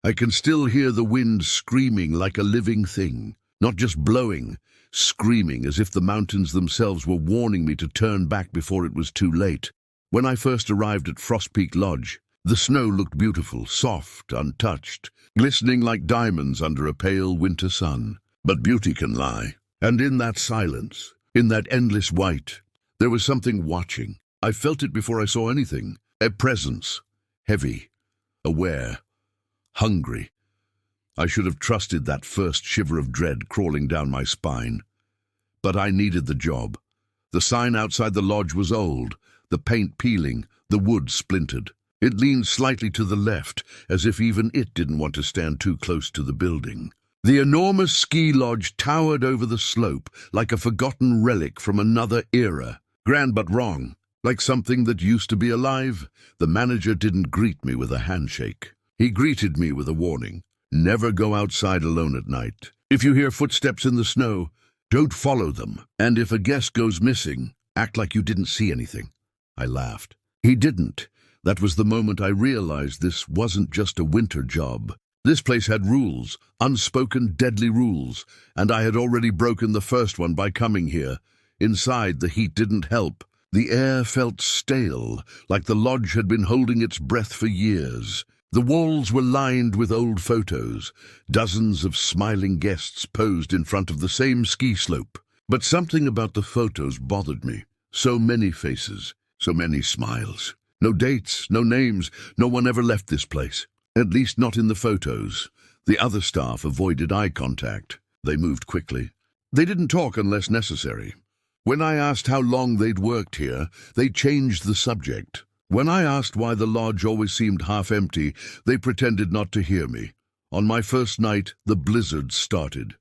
I can still hear the wind screaming like a living thing, not just blowing, screaming as if the mountains themselves were warning me to turn back before it was too late. When I first arrived at Frost Peak Lodge, the snow looked beautiful, soft, untouched, glistening like diamonds under a pale winter sun. But beauty can lie, and in that silence, in that endless white, there was something watching. I felt it before I saw anything. A presence, heavy, aware, hungry. I should have trusted that first shiver of dread crawling down my spine. But I needed the job. The sign outside the lodge was old, the paint peeling, the wood splintered. It leaned slightly to the left, as if even it didn't want to stand too close to the building. The enormous ski lodge towered over the slope, like a forgotten relic from another era. Grand but wrong, like something that used to be alive. The manager didn't greet me with a handshake. He greeted me with a warning. Never go outside alone at night. If you hear footsteps in the snow, don't follow them. And if a guest goes missing, act like you didn't see anything. I laughed. He didn't. That was the moment I realized this wasn't just a winter job. This place had rules, unspoken deadly rules, and I had already broken the first one by coming here. Inside, the heat didn't help. The air felt stale, like the lodge had been holding its breath for years. The walls were lined with old photos. Dozens of smiling guests posed in front of the same ski slope. But something about the photos bothered me. So many faces, so many smiles. No dates, no names, no one ever left this place. At least not in the photos. The other staff avoided eye contact. They moved quickly. They didn't talk unless necessary. When I asked how long they'd worked here, they changed the subject. When I asked why the lodge always seemed half empty, they pretended not to hear me. On my first night, the blizzard started.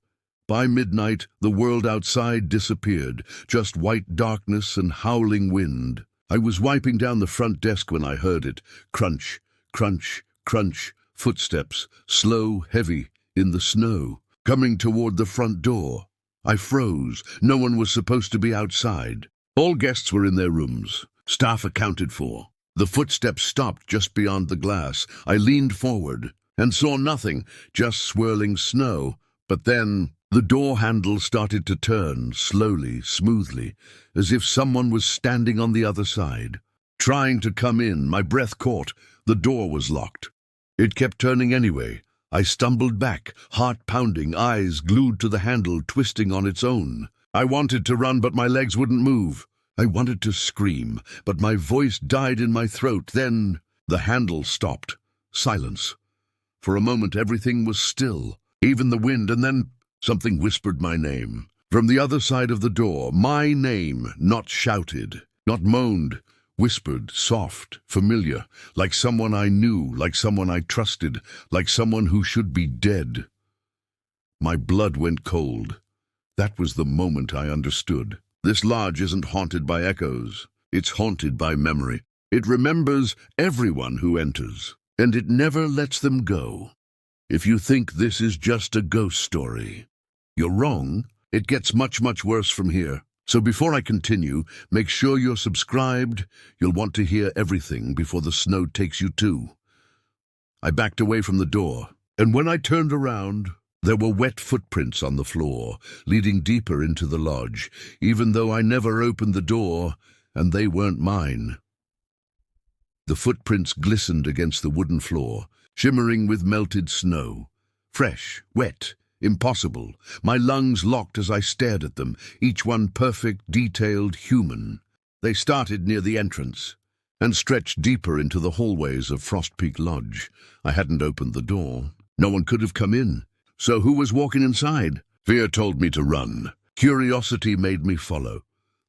By midnight, the world outside disappeared, just white darkness and howling wind. I was wiping down the front desk when I heard it. Crunch, crunch, crunch, footsteps, slow, heavy, in the snow, coming toward the front door. I froze. No one was supposed to be outside. All guests were in their rooms, staff accounted for. The footsteps stopped just beyond the glass. I leaned forward and saw nothing, just swirling snow. But then the door handle started to turn, slowly, smoothly, as if someone was standing on the other side. Trying to come in, my breath caught. The door was locked. It kept turning anyway. I stumbled back, heart pounding, eyes glued to the handle, twisting on its own. I wanted to run, but my legs wouldn't move. I wanted to scream, but my voice died in my throat. Then the handle stopped. Silence. For a moment, everything was still, even the wind, and then something whispered my name. From the other side of the door, my name, not shouted, not moaned, whispered, soft, familiar, like someone I knew, like someone I trusted, like someone who should be dead. My blood went cold. That was the moment I understood. This lodge isn't haunted by echoes. It's haunted by memory. It remembers everyone who enters, and it never lets them go. If you think this is just a ghost story, you're wrong. It gets much, much worse from here. So before I continue, make sure you're subscribed. You'll want to hear everything before the snow takes you too. I backed away from the door, and when I turned around, there were wet footprints on the floor, leading deeper into the lodge, even though I never opened the door, and they weren't mine. The footprints glistened against the wooden floor, shimmering with melted snow. Fresh, wet, impossible. My lungs locked as I stared at them, each one perfect, detailed, human. They started near the entrance and stretched deeper into the hallways of Frost Peak Lodge. I hadn't opened the door. No one could have come in. So who was walking inside? Fear told me to run. Curiosity made me follow.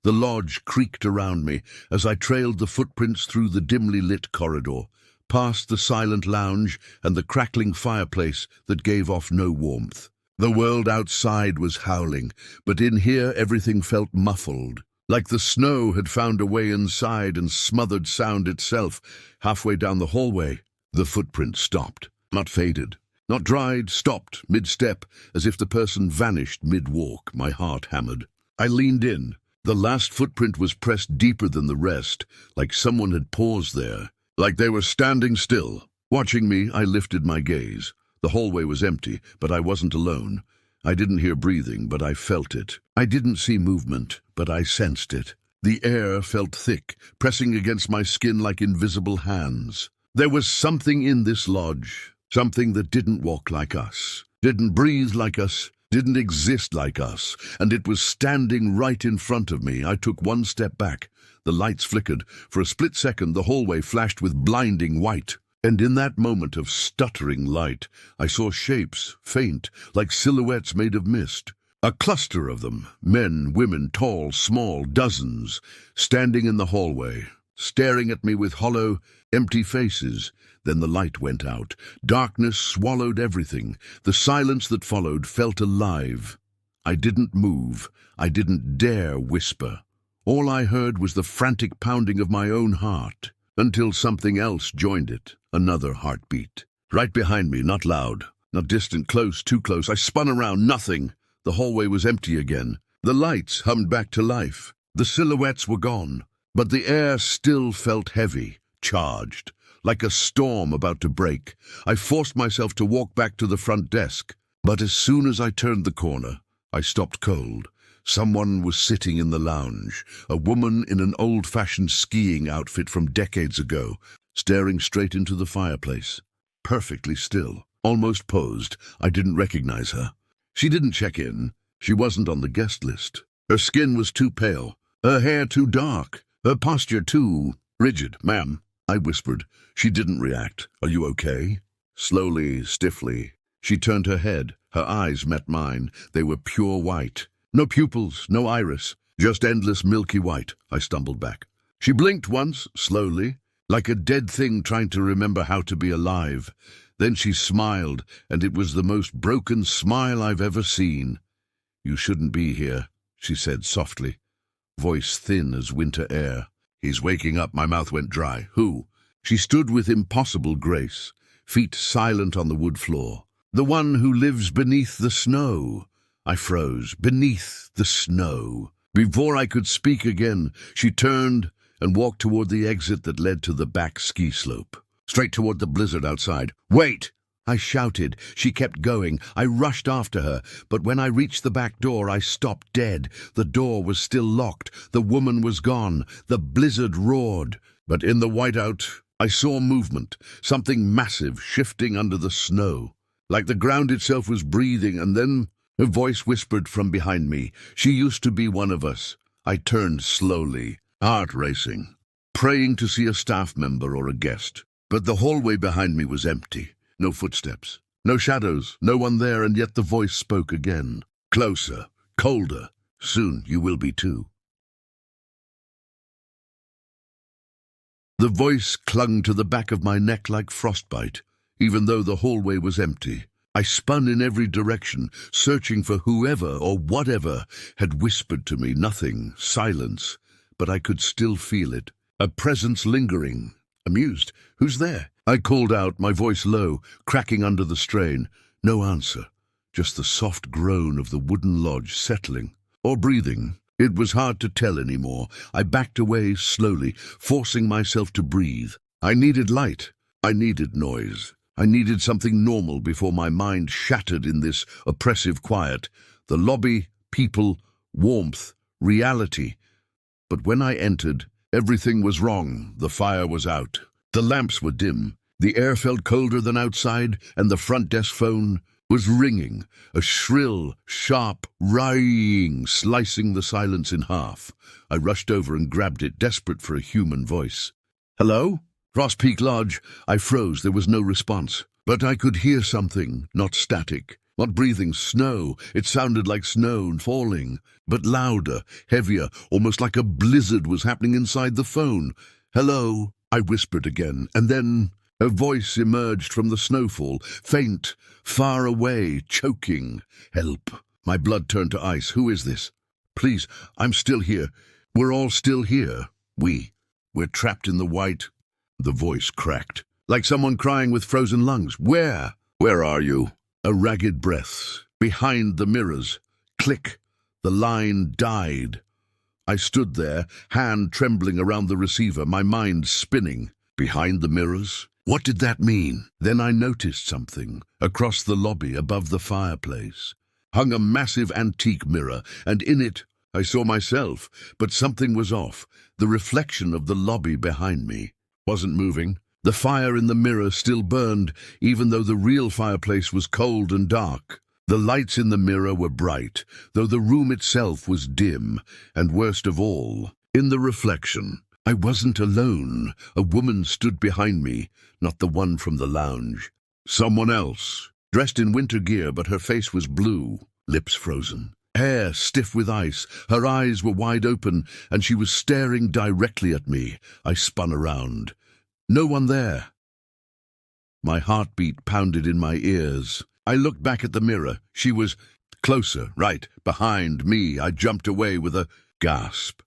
The lodge creaked around me as I trailed the footprints through the dimly lit corridor, past the silent lounge and the crackling fireplace that gave off no warmth. The world outside was howling, but in here everything felt muffled, like the snow had found a way inside and smothered sound itself. Halfway down the hallway, the footprints stopped, not faded. Not dried, stopped, mid-step, as if the person vanished mid-walk. My heart hammered. I leaned in. The last footprint was pressed deeper than the rest, like someone had paused there, like they were standing still. Watching me, I lifted my gaze. The hallway was empty, but I wasn't alone. I didn't hear breathing, but I felt it. I didn't see movement, but I sensed it. The air felt thick, pressing against my skin like invisible hands. There was something in this lodge, something that didn't walk like us, didn't breathe like us, didn't exist like us, and it was standing right in front of me. I took one step back. The lights flickered. For a split second, the hallway flashed with blinding white. And in that moment of stuttering light, I saw shapes, faint, like silhouettes made of mist. A cluster of them, men, women, tall, small, dozens, standing in the hallway, staring at me with hollow, empty faces. Then the light went out. Darkness swallowed everything. The silence that followed felt alive. I didn't move. I didn't dare whisper. All I heard was the frantic pounding of my own heart, until something else joined it, another heartbeat. Right behind me, not loud, not distant, close, too close. I spun around, nothing. The hallway was empty again. The lights hummed back to life. The silhouettes were gone, but the air still felt heavy, charged, like a storm about to break. I forced myself to walk back to the front desk, but as soon as I turned the corner, I stopped cold. Someone was sitting in the lounge, a woman in an old-fashioned skiing outfit from decades ago, staring straight into the fireplace, perfectly still, almost posed. I didn't recognize her. She didn't check in. She wasn't on the guest list. Her skin was too pale, her hair too dark, her posture too rigid. "Ma'am," I whispered. She didn't react. "Are you okay?" Slowly, stiffly, she turned her head. Her eyes met mine. They were pure white. No pupils, no iris, just endless milky white. I stumbled back. She blinked once, slowly, like a dead thing trying to remember how to be alive. Then she smiled, and it was the most broken smile I've ever seen. "You shouldn't be here," she said softly, voice thin as winter air. "He's waking up." My mouth went dry. "Who?" She stood with impossible grace, feet silent on the wood floor. "The one who lives beneath the snow." I froze. Beneath the snow. Before I could speak again, she turned and walked toward the exit that led to the back ski slope, straight toward the blizzard outside. "Wait!" I shouted. She kept going. I rushed after her, but when I reached the back door, I stopped dead. The door was still locked. The woman was gone. The blizzard roared. But in the whiteout, I saw movement, something massive shifting under the snow, like the ground itself was breathing, and then a voice whispered from behind me, "She used to be one of us." I turned slowly, heart racing, praying to see a staff member or a guest. But the hallway behind me was empty. No footsteps, no shadows, no one there, and yet the voice spoke again. Closer, colder. "Soon you will be too." The voice clung to the back of my neck like frostbite, even though the hallway was empty. I spun in every direction, searching for whoever or whatever had whispered to me. Nothing, silence, but I could still feel it, a presence lingering. Amused. "Who's there?" I called out, my voice low, cracking under the strain. No answer, just the soft groan of the wooden lodge settling, or breathing. It was hard to tell anymore. I backed away slowly, forcing myself to breathe. I needed light. I needed noise. I needed something normal before my mind shattered in this oppressive quiet. The lobby, people, warmth, reality. But when I entered, everything was wrong. The fire was out. The lamps were dim. The air felt colder than outside, and the front desk phone was ringing, a shrill, sharp ring slicing the silence in half. I rushed over and grabbed it, desperate for a human voice. "Hello?" Ross Peak Lodge. I froze. There was no response. But I could hear something, not static, not breathing. Snow. It sounded like snow falling, but louder, heavier, almost like a blizzard was happening inside the phone. "Hello?" I whispered again, and then a voice emerged from the snowfall, faint, far away, choking. "Help." My blood turned to ice. "Who is this?" "Please, I'm still here. We're all still here. We're trapped in the white." The voice cracked, like someone crying with frozen lungs. "Where? Where are you?" A ragged breath. "Behind the mirrors." Click. The line died. I stood there, hand trembling around the receiver, my mind spinning. Behind the mirrors? What did that mean? Then I noticed something. Across the lobby, above the fireplace, hung a massive antique mirror, and in it I saw myself, but something was off. The reflection of the lobby behind me wasn't moving. The fire in the mirror still burned, even though the real fireplace was cold and dark. The lights in the mirror were bright, though the room itself was dim, and worst of all, in the reflection, I wasn't alone. A woman stood behind me, not the one from the lounge. Someone else, dressed in winter gear, but her face was blue, lips frozen, hair stiff with ice. Her eyes were wide open, and she was staring directly at me. I spun around. No one there. My heartbeat pounded in my ears. I looked back at the mirror. She was closer, right behind me. I jumped away with a gasp.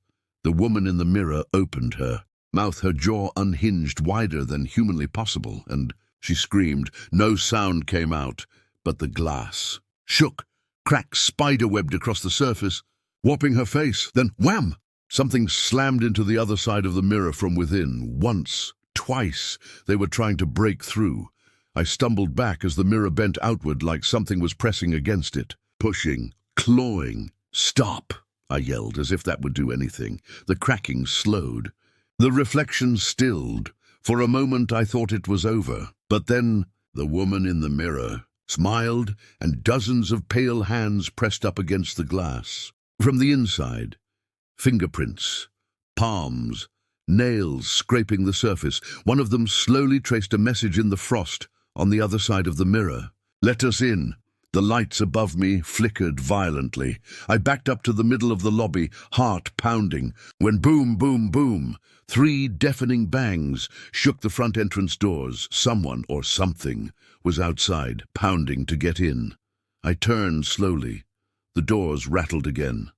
The woman in the mirror opened her mouth, her jaw unhinged, wider than humanly possible, and she screamed. No sound came out, but the glass shook, cracked, spider-webbed across the surface, warping her face. Then wham! Something slammed into the other side of the mirror from within. Once, twice, they were trying to break through. I stumbled back as the mirror bent outward like something was pressing against it, pushing, clawing. Stop! I yelled, as if that would do anything. The cracking slowed. The reflection stilled. For a moment I thought it was over. But then the woman in the mirror smiled, and dozens of pale hands pressed up against the glass. From the inside, fingerprints, palms, nails scraping the surface. One of them slowly traced a message in the frost on the other side of the mirror. Let us in. The lights above me flickered violently. I backed up to the middle of the lobby, heart pounding, when boom, boom, boom, 3 deafening bangs shook the front entrance doors. Someone or something was outside, pounding to get in. I turned slowly. The doors rattled again.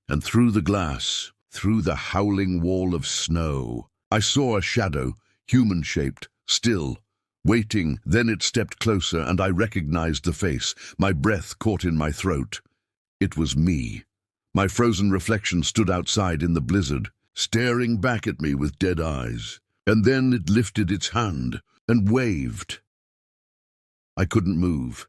And through the glass, through the howling wall of snow, I saw a shadow, human-shaped, still, waiting. Then it stepped closer, and I recognized the face. My breath caught in my throat. It was me. My frozen reflection stood outside in the blizzard, staring back at me with dead eyes. And then it lifted its hand and waved. I couldn't move.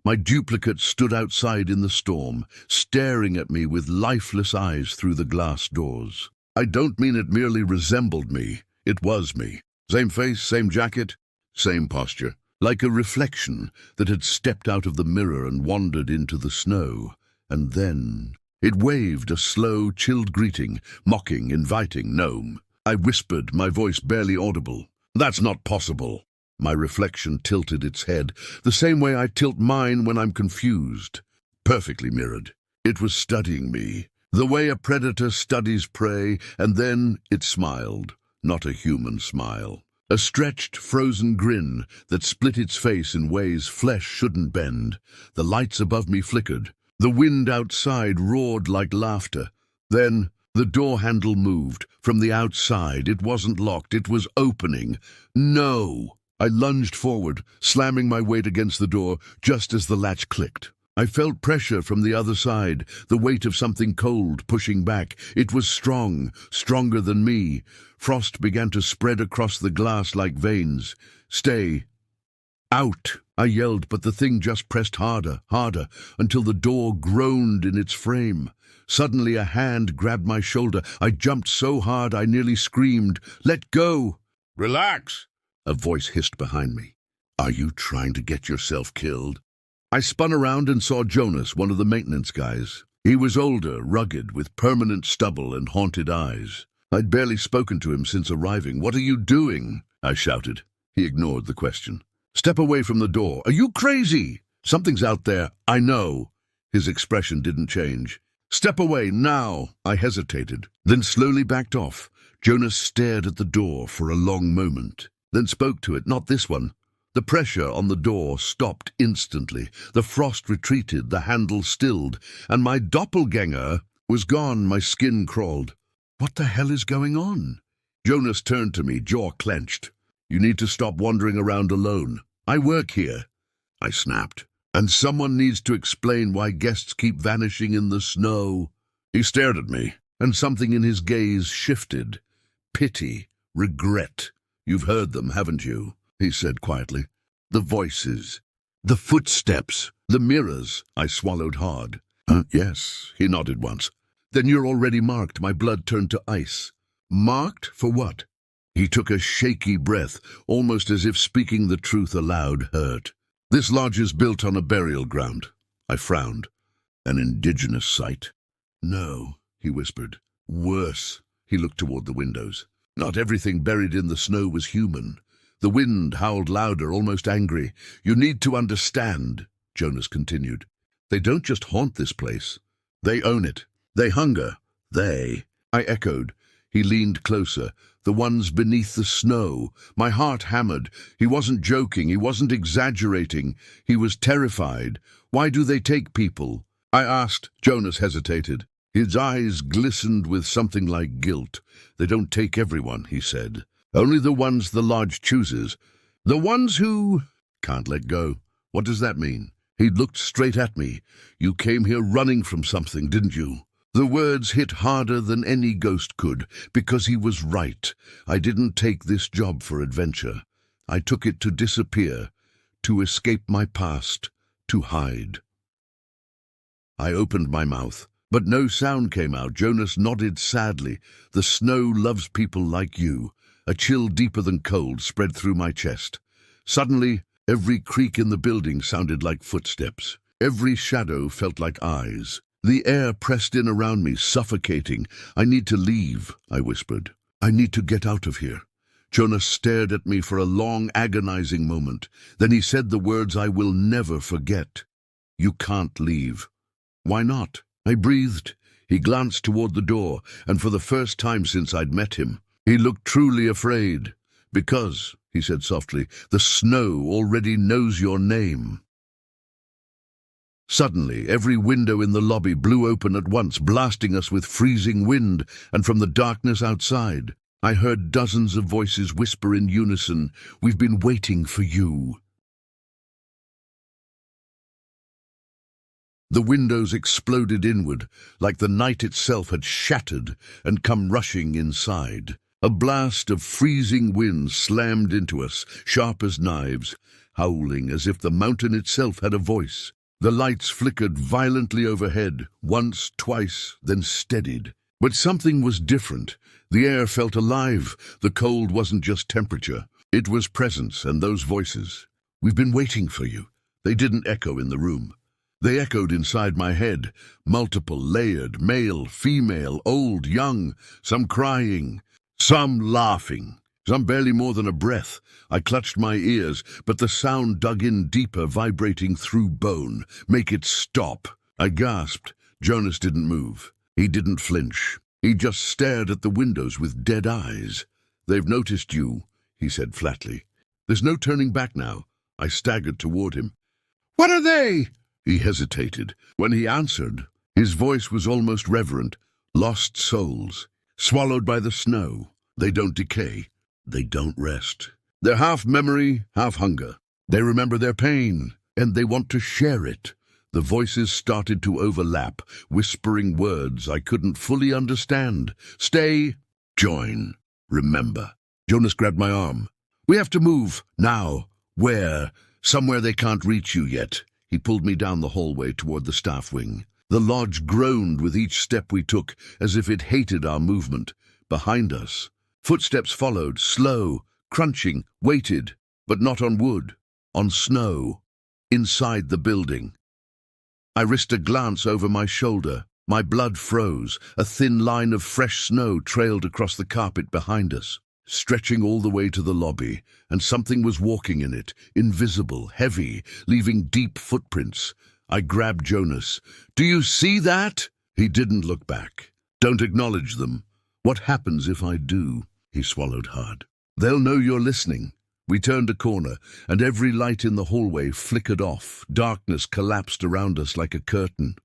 My duplicate stood outside in the storm, staring at me with lifeless eyes through the glass doors. I don't mean it merely resembled me. It was me. Same face, same jacket, same posture, like a reflection that had stepped out of the mirror and wandered into the snow. And then it waved a slow, chilled greeting, mocking, inviting. Gnome. I whispered, my voice barely audible. That's not possible. My reflection tilted its head, the same way I tilt mine when I'm confused. Perfectly mirrored. It was studying me, the way a predator studies prey, and then it smiled. Not a human smile. A stretched, frozen grin that split its face in ways flesh shouldn't bend. The lights above me flickered. The wind outside roared like laughter. Then the door handle moved. From the outside, it wasn't locked, it was opening. No! I lunged forward, slamming my weight against the door just as the latch clicked. I felt pressure from the other side, the weight of something cold pushing back. It was strong, stronger than me. Frost began to spread across the glass like veins. Stay. Out, I yelled, but the thing just pressed harder, harder, until the door groaned in its frame. Suddenly a hand grabbed my shoulder. I jumped so hard I nearly screamed. Let go! Relax, a voice hissed behind me. Are you trying to get yourself killed? I spun around and saw Jonas, one of the maintenance guys. He was older, rugged, with permanent stubble and haunted eyes. I'd barely spoken to him since arriving. What are you doing? I shouted. He ignored the question. Step away from the door. Are you crazy? Something's out there. I know. His expression didn't change. Step away, now. I hesitated, then slowly backed off. Jonas stared at the door for a long moment, then spoke to it. Not this one. The pressure on the door stopped instantly. The frost retreated, the handle stilled, and my doppelganger was gone. My skin crawled. What the hell is going on? Jonas turned to me, jaw clenched. You need to stop wandering around alone. I work here, I snapped. And someone needs to explain why guests keep vanishing in the snow. He stared at me, and something in his gaze shifted. Pity, regret. You've heard them, haven't you? he said quietly. The voices, the footsteps, the mirrors. I swallowed hard. Yes, he nodded once. Then you're already marked. My blood turned to ice. Marked? For what? He took a shaky breath, almost as if speaking the truth aloud hurt. This lodge is built on a burial ground. I frowned. An indigenous site. No, he whispered. Worse. He looked toward the windows. Not everything buried in the snow was human. The wind howled louder, almost angry. You need to understand, Jonas continued. They don't just haunt this place. They own it. They hunger. They. I echoed. He leaned closer. The ones beneath the snow. My heart hammered. He wasn't joking. He wasn't exaggerating. He was terrified. Why do they take people? I asked. Jonas hesitated. His eyes glistened with something like guilt. They don't take everyone, he said. Only the ones the lodge chooses. The ones who can't let go. What does that mean? He looked straight at me. You came here running from something, didn't you? The words hit harder than any ghost could, because he was right. I didn't take this job for adventure. I took it to disappear, to escape my past, to hide. I opened my mouth, but no sound came out. Jonas nodded sadly. The snow loves people like you. A chill deeper than cold spread through my chest. Suddenly, every creak in the building sounded like footsteps. Every shadow felt like eyes. The air pressed in around me, suffocating. I need to leave, I whispered. I need to get out of here. Jonas stared at me for a long, agonizing moment. Then he said the words I will never forget. You can't leave. Why not? I breathed. He glanced toward the door, and for the first time since I'd met him, he looked truly afraid. Because, he said softly, the snow already knows your name. Suddenly, every window in the lobby blew open at once, blasting us with freezing wind, and from the darkness outside, I heard dozens of voices whisper in unison, "We've been waiting for you." The windows exploded inward, like the night itself had shattered and come rushing inside. A blast of freezing wind slammed into us, sharp as knives, howling as if the mountain itself had a voice. The lights flickered violently overhead, once, twice, then steadied. But something was different. The air felt alive. The cold wasn't just temperature. It was presence and those voices. "We've been waiting for you." They didn't echo in the room. They echoed inside my head, multiple, layered, male, female, old, young, some crying, some laughing, some barely more than a breath. I clutched my ears, but the sound dug in deeper, vibrating through bone. "Make it stop." I gasped. Jonas didn't move. He didn't flinch. He just stared at the windows with dead eyes. "They've noticed you," he said flatly. "There's no turning back now." I staggered toward him. "What are they?" He hesitated. When he answered, his voice was almost reverent. "Lost souls, swallowed by the snow. They don't decay. They don't rest. They're half memory, half hunger. They remember their pain, and they want to share it." The voices started to overlap, whispering words I couldn't fully understand. "Stay, join, remember." Jonas grabbed my arm. "We have to move, now." "Where?" "Somewhere they can't reach you yet." He pulled me down the hallway toward the staff wing. The lodge groaned with each step we took, as if it hated our movement. Behind us, footsteps followed, slow, crunching, waited, but not on wood, on snow, inside the building. I risked a glance over my shoulder. My blood froze. A thin line of fresh snow trailed across the carpet behind us, stretching all the way to the lobby, and something was walking in it, invisible, heavy, leaving deep footprints. I grabbed Jonas. "Do you see that?" He didn't look back. "Don't acknowledge them." "What happens if I do?" He swallowed hard. "They'll know you're listening." We turned a corner, and every light in the hallway flickered off. Darkness collapsed around us like a curtain.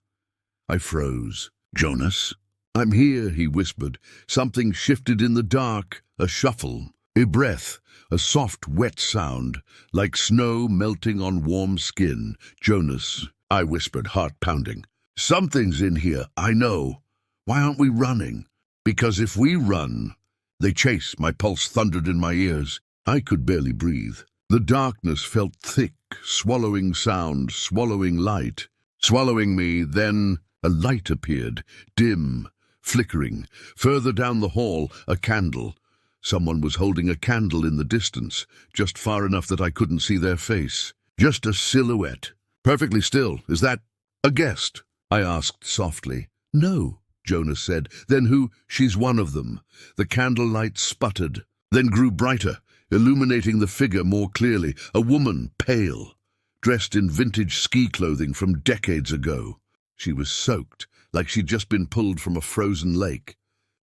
I froze. "Jonas?" "I'm here," he whispered. Something shifted in the dark, a shuffle, a breath, a soft, wet sound, like snow melting on warm skin. "Jonas," I whispered, heart pounding. "Something's in here, I know. Why aren't we running?" "Because if we run, they chase." My pulse thundered in my ears. I could barely breathe. The darkness felt thick, swallowing sound, swallowing light. Swallowing me, then a light appeared, dim, flickering. Further down the hall, a candle. Someone was holding a candle in the distance, just far enough that I couldn't see their face. Just a silhouette. Perfectly still. Is that a guest? I asked softly. No, Jonas said. Then who? She's one of them. The candlelight sputtered, then grew brighter, illuminating the figure more clearly. A woman, pale, dressed in vintage ski clothing from decades ago. She was soaked, like she'd just been pulled from a frozen lake.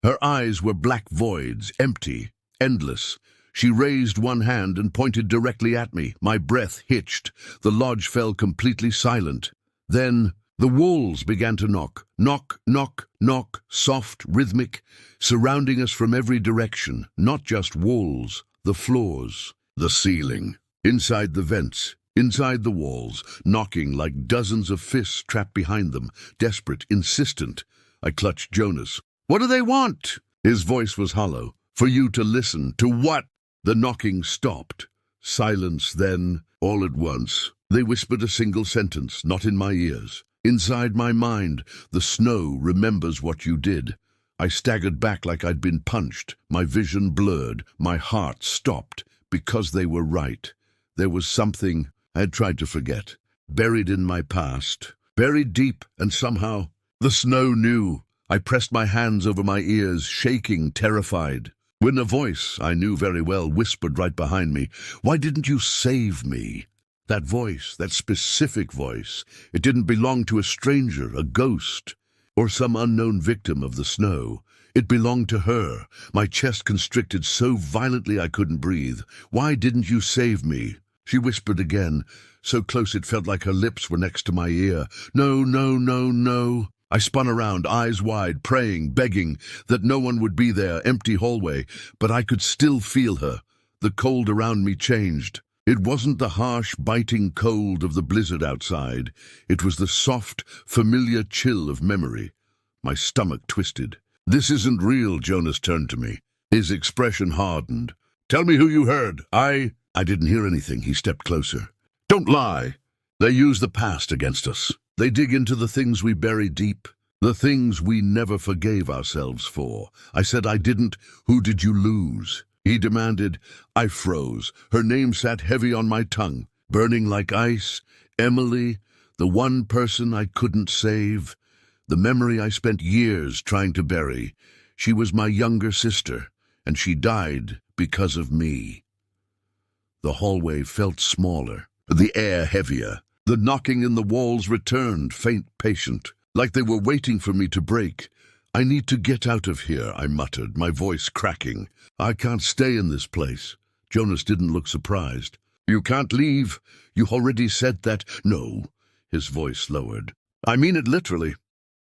Her eyes were black voids, empty, endless. She raised one hand and pointed directly at me. My breath hitched. The lodge fell completely silent. Then the walls began to knock. Knock, knock, knock, soft, rhythmic, surrounding us from every direction. Not just walls, the floors, the ceiling, inside the vents, inside the walls, knocking like dozens of fists trapped behind them, desperate, insistent. I clutched Jonas. What do they want? His voice was hollow. For you to listen. To what? The knocking stopped. Silence then, all at once. They whispered a single sentence, not in my ears. Inside my mind, the snow remembers what you did. I staggered back like I'd been punched. My vision blurred. My heart stopped. Because they were right. There was something I had tried to forget. Buried in my past. Buried deep, and somehow the snow knew. I pressed my hands over my ears, shaking, terrified. When a voice I knew very well whispered right behind me, "Why didn't you save me?" That voice, that specific voice, it didn't belong to a stranger, a ghost, or some unknown victim of the snow. It belonged to her. My chest constricted so violently I couldn't breathe. "Why didn't you save me?" She whispered again, so close it felt like her lips were next to my ear. "No, no, no, no." I spun around, eyes wide, praying, begging that no one would be there, empty hallway, but I could still feel her. The cold around me changed. It wasn't the harsh, biting cold of the blizzard outside. It was the soft, familiar chill of memory. My stomach twisted. "This isn't real," Jonas turned to me. His expression hardened. "Tell me who you heard. I didn't hear anything." He stepped closer. "Don't lie. They use the past against us. They dig into the things we bury deep, the things we never forgave ourselves for." I said I didn't. "Who did you lose?" He demanded. I froze. Her name sat heavy on my tongue, burning like ice. Emily, the one person I couldn't save. The memory I spent years trying to bury. She was my younger sister, and she died because of me. The hallway felt smaller, the air heavier. The knocking in the walls returned, faint, patient, like they were waiting for me to break. "I need to get out of here," I muttered, my voice cracking. "I can't stay in this place." Jonas didn't look surprised. "You can't leave. You already said that." "No," his voice lowered. "I mean it literally.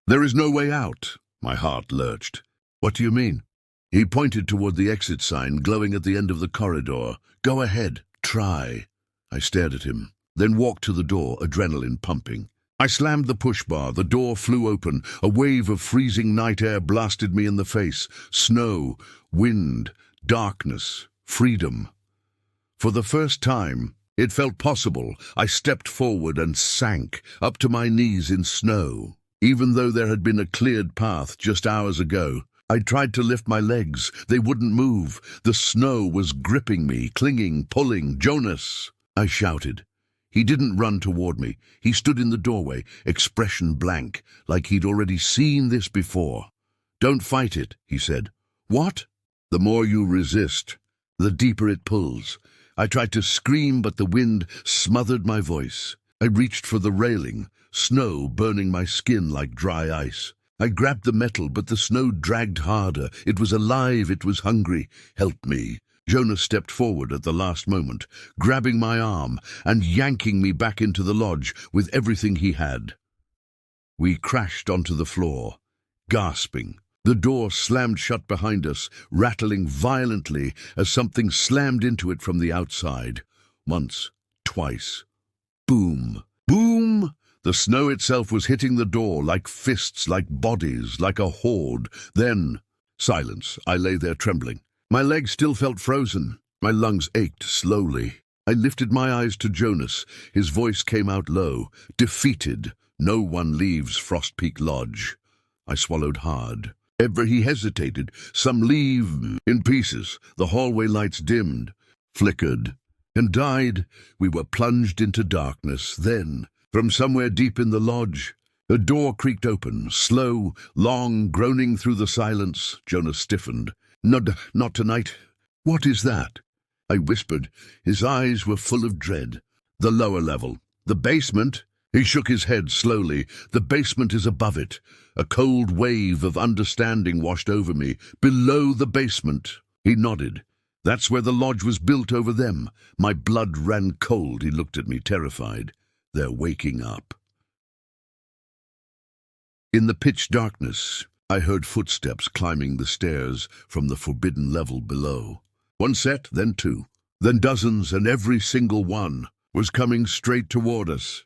There is no way out." My heart lurched. "What do you mean?" He pointed toward the exit sign glowing at the end of the corridor. "Go ahead. Try." I stared at him, then walked to the door, adrenaline pumping. I slammed the push bar. The door flew open. A wave of freezing night air blasted me in the face. Snow, wind, darkness, freedom. For the first time, it felt possible. I stepped forward and sank, up to my knees in snow. Even though there had been a cleared path just hours ago, I tried to lift my legs. They wouldn't move. The snow was gripping me, clinging, pulling. "Jonas!" I shouted. He didn't run toward me. He stood in the doorway, expression blank, like he'd already seen this before. "Don't fight it," he said. "What?" "The more you resist, the deeper it pulls." I tried to scream, but the wind smothered my voice. I reached for the railing, snow burning my skin like dry ice. I grabbed the metal, but the snow dragged harder. It was alive, it was hungry. "Help me." Jonas stepped forward at the last moment, grabbing my arm and yanking me back into the lodge with everything he had. We crashed onto the floor, gasping. The door slammed shut behind us, rattling violently as something slammed into it from the outside. Once, twice. Boom! Boom! The snow itself was hitting the door like fists, like bodies, like a horde. Then, silence. I lay there trembling. My legs still felt frozen. My lungs ached slowly. I lifted my eyes to Jonas. His voice came out low. Defeated. No one leaves Frost Peak Lodge. I swallowed hard. Ever he hesitated. Some leave in pieces. The hallway lights dimmed, flickered, and died. We were plunged into darkness. Then, from somewhere deep in the lodge, a door creaked open, slow, long, groaning through the silence. Jonas stiffened. Not tonight. What is that? I whispered. His eyes were full of dread. The lower level. The basement. He shook his head slowly. The basement is above it. A cold wave of understanding washed over me. Below the basement. He nodded. That's where the lodge was built over them. My blood ran cold. He looked at me, terrified. They're waking up. In the pitch darkness, I heard footsteps climbing the stairs from the forbidden level below. One set, then two, then dozens, and every single one was coming straight toward us.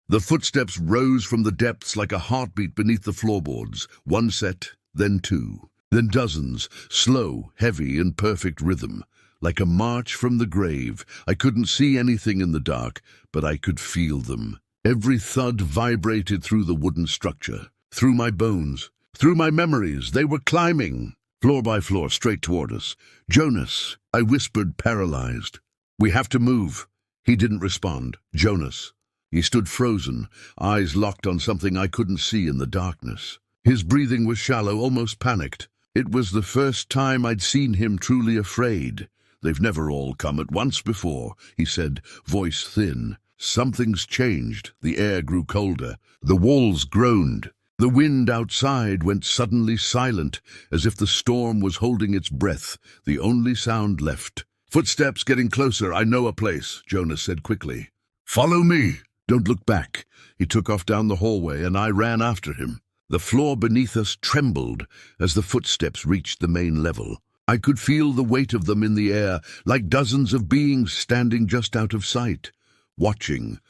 The footsteps rose from the depths like a heartbeat beneath the floorboards. One set, then two, then dozens, slow, heavy, in perfect rhythm. Like a march from the grave. I couldn't see anything in the dark, but I could feel them. Every thud vibrated through the wooden structure, through my bones, through my memories. They were climbing, floor by floor, straight toward us. Jonas, I whispered, paralyzed. We have to move. He didn't respond. Jonas. He stood frozen, eyes locked on something I couldn't see in the darkness. His breathing was shallow, almost panicked. It was the first time I'd seen him truly afraid. They've never all come at once before, he said, voice thin. Something's changed. The air grew colder. The walls groaned. The wind outside went suddenly silent, as if the storm was holding its breath, the only sound left. Footsteps getting closer. I know a place, Jonas said quickly. Follow me. Don't look back. He took off down the hallway, and I ran after him. The floor beneath us trembled as the footsteps reached the main level. I could feel the weight of them in the air, like dozens of beings standing just out of sight, watching,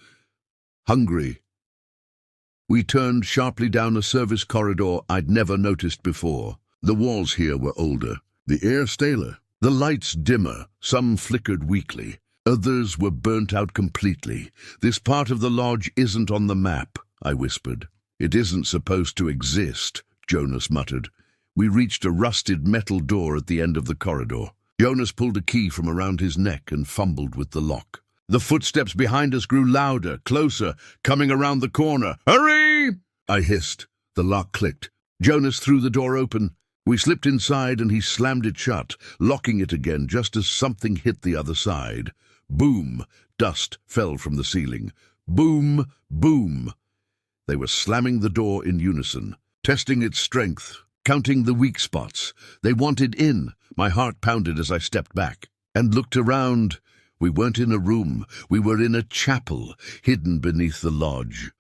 hungry. We turned sharply down a service corridor I'd never noticed before. The walls here were older, the air staler, the lights dimmer, some flickered weakly. Others were burnt out completely. This part of the lodge isn't on the map, I whispered. It isn't supposed to exist, Jonas muttered. We reached a rusted metal door at the end of the corridor. Jonas pulled a key from around his neck and fumbled with the lock. The footsteps behind us grew louder, closer, coming around the corner. Hurry! I hissed. The lock clicked. Jonas threw the door open. We slipped inside and he slammed it shut, locking it again just as something hit the other side. Boom! Dust fell from the ceiling. Boom! Boom! They were slamming the door in unison, testing its strength, counting the weak spots. They wanted in. My heart pounded as I stepped back and looked around. We weren't in a room. We were in a chapel, hidden beneath the lodge.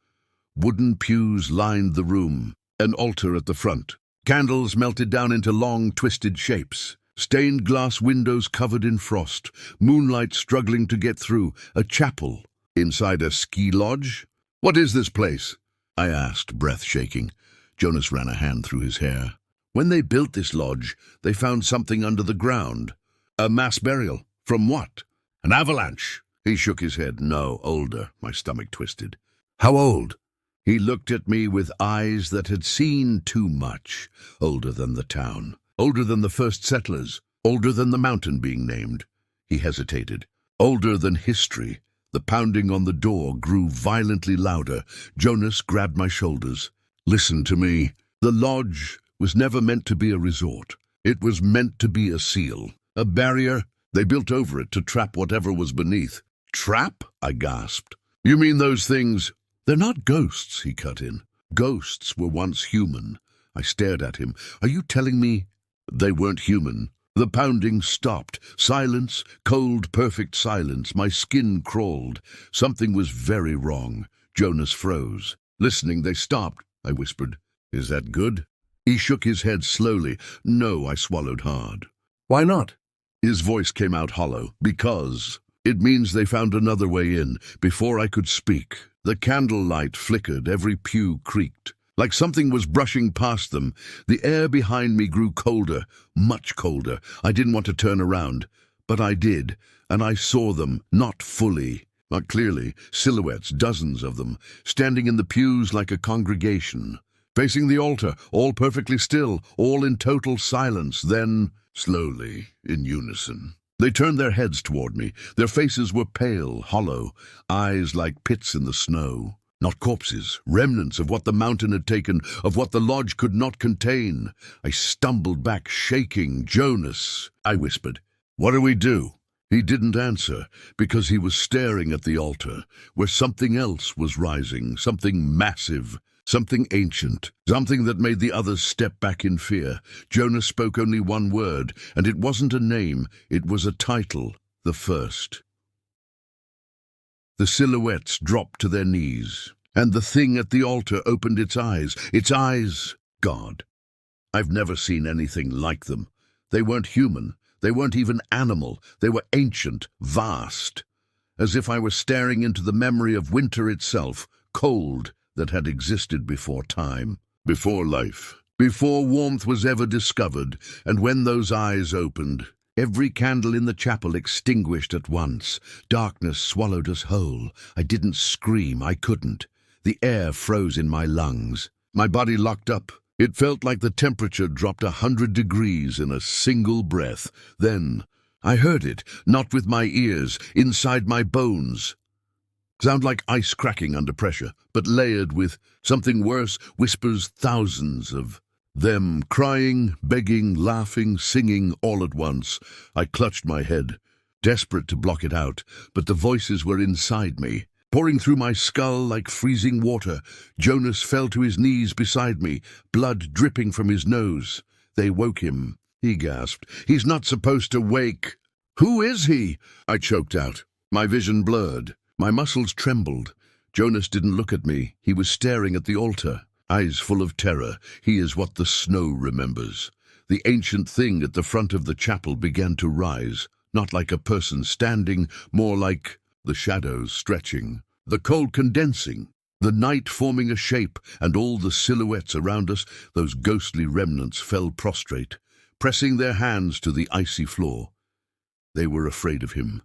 Wooden pews lined the room, an altar at the front. Candles melted down into long, twisted shapes. Stained glass windows covered in frost, moonlight struggling to get through. A chapel inside a ski lodge? What is this place? I asked, breath shaking. Jonas ran a hand through his hair. When they built this lodge, they found something under the ground. A mass burial. From what? An avalanche. He shook his head. No, older. My stomach twisted. How old? He looked at me with eyes that had seen too much. Older than the town. Older than the first settlers. Older than the mountain being named. He hesitated. Older than history. The pounding on the door grew violently louder. Jonas grabbed my shoulders. Listen to me. The lodge was never meant to be a resort. It was meant to be a seal. A barrier. They built over it to trap whatever was beneath. Trap? I gasped. You mean those things? They're not ghosts, he cut in. Ghosts were once human. I stared at him. Are you telling me they weren't human? The pounding stopped. Silence, cold, perfect silence. My skin crawled. Something was very wrong. Jonas froze. Listening, they stopped, I whispered. Is that good? He shook his head slowly. No, I swallowed hard. Why not? His voice came out hollow. Because it means they found another way in. Before I could speak, the candlelight flickered. Every pew creaked. like something was brushing past them. The air behind me grew colder, much colder. I didn't want to turn around, but I did, and I saw them, not fully, but clearly, silhouettes, dozens of them, standing in the pews like a congregation, facing the altar, all perfectly still, all in total silence. Then, slowly, in unison, they turned their heads toward me. Their faces were pale, hollow, eyes like pits in the snow. Not corpses, remnants of what the mountain had taken, of what the lodge could not contain. I stumbled back, shaking. "Jonas," I whispered. "What do we do?" He didn't answer, because he was staring at the altar, where something else was rising, something massive, something ancient, something that made the others step back in fear. Jonas spoke only one word, and it wasn't a name, it was a title, the first. The silhouettes dropped to their knees, and the thing at the altar opened its eyes. Its eyes, God. I've never seen anything like them. They weren't human. They weren't even animal. They were ancient, vast, as if I were staring into the memory of winter itself, cold, that had existed before time, before life, before warmth was ever discovered. And when those eyes opened, every candle in the chapel extinguished at once. Darkness swallowed us whole. I didn't scream. I couldn't. The air froze in my lungs. My body locked up. It felt like the temperature dropped 100 degrees in a single breath. Then I heard it, not with my ears, inside my bones. Sound like ice cracking under pressure, but layered with something worse, whispers, thousands of them, crying, begging, laughing, singing, all at once. I clutched my head, desperate to block it out, but the voices were inside me, pouring through my skull like freezing water. Jonas fell to his knees beside me, blood dripping from his nose. They woke him. He gasped. "He's not supposed to wake." "Who is he?" I choked out. My vision blurred. My muscles trembled. Jonas didn't look at me. He was staring at the altar, eyes full of terror. He is what the snow remembers. The ancient thing at the front of the chapel began to rise, not like a person standing, more like the shadows stretching, the cold condensing, the night forming a shape, and all the silhouettes around us, those ghostly remnants, fell prostrate, pressing their hands to the icy floor. They were afraid of him.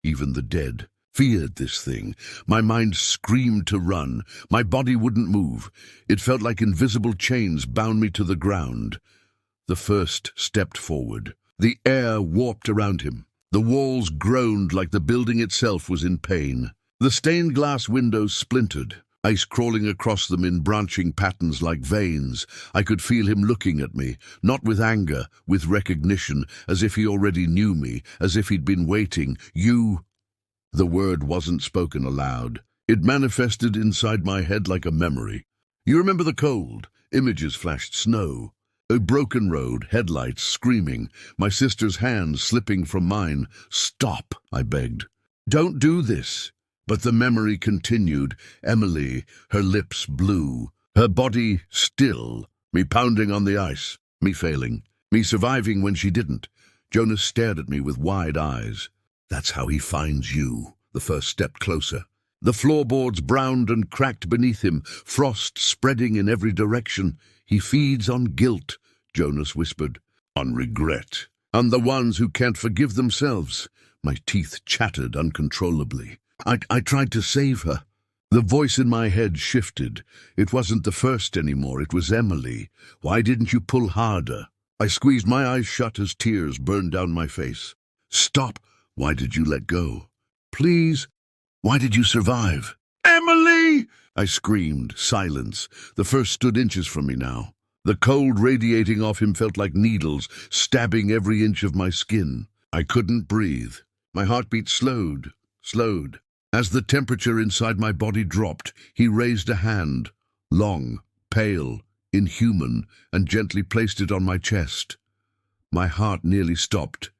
Even the dead feared this thing. My mind screamed to run. My body wouldn't move. It felt like invisible chains bound me to the ground. The first stepped forward. The air warped around him. The walls groaned like the building itself was in pain. The stained glass windows splintered, ice crawling across them in branching patterns like veins. I could feel him looking at me, not with anger, with recognition, as if he already knew me, as if he'd been waiting. "You..." The word wasn't spoken aloud. It manifested inside my head like a memory. "You remember the cold?" Images flashed. Snow. A broken road, headlights screaming, my sister's hands slipping from mine. "Stop," I begged. "Don't do this." But the memory continued. Emily, her lips blue, her body still, me pounding on the ice, me failing, me surviving when she didn't. Jonas stared at me with wide eyes. "That's how he finds you." The first step closer. The floorboards browned and cracked beneath him, frost spreading in every direction. "He feeds on guilt," Jonas whispered. "On regret. On the ones who can't forgive themselves." My teeth chattered uncontrollably. I tried to save her. The voice in my head shifted. It wasn't the first anymore, it was Emily. "Why didn't you pull harder?" I squeezed my eyes shut as tears burned down my face. "Stop. Why did you let go? Please. Why did you survive?" "Emily!" I screamed. Silence. The first stood inches from me now. The cold radiating off him felt like needles, stabbing every inch of my skin. I couldn't breathe. My heartbeat slowed. As the temperature inside my body dropped, he raised a hand, long, pale, inhuman, and gently placed it on my chest. My heart nearly stopped.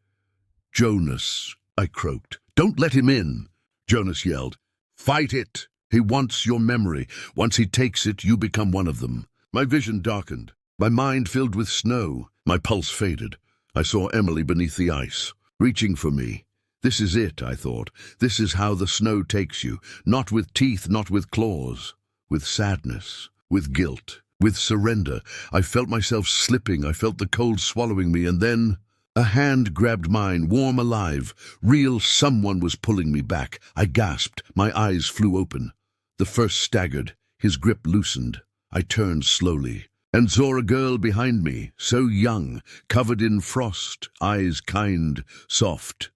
"Jonas," I croaked. "Don't let him in," Jonas yelled. "Fight it. He wants your memory. Once he takes it, you become one of them." My vision darkened. My mind filled with snow. My pulse faded. I saw Emily beneath the ice, reaching for me. This is it, I thought. This is how the snow takes you. Not with teeth, not with claws. With sadness. With guilt. with surrender. I felt myself slipping, I felt the cold swallowing me, and then a hand grabbed mine, warm, alive. Real someone was pulling me back. I gasped, my eyes flew open. The first staggered, his grip loosened. I turned slowly and saw a girl behind me, so young, covered in frost, eyes kind, soft,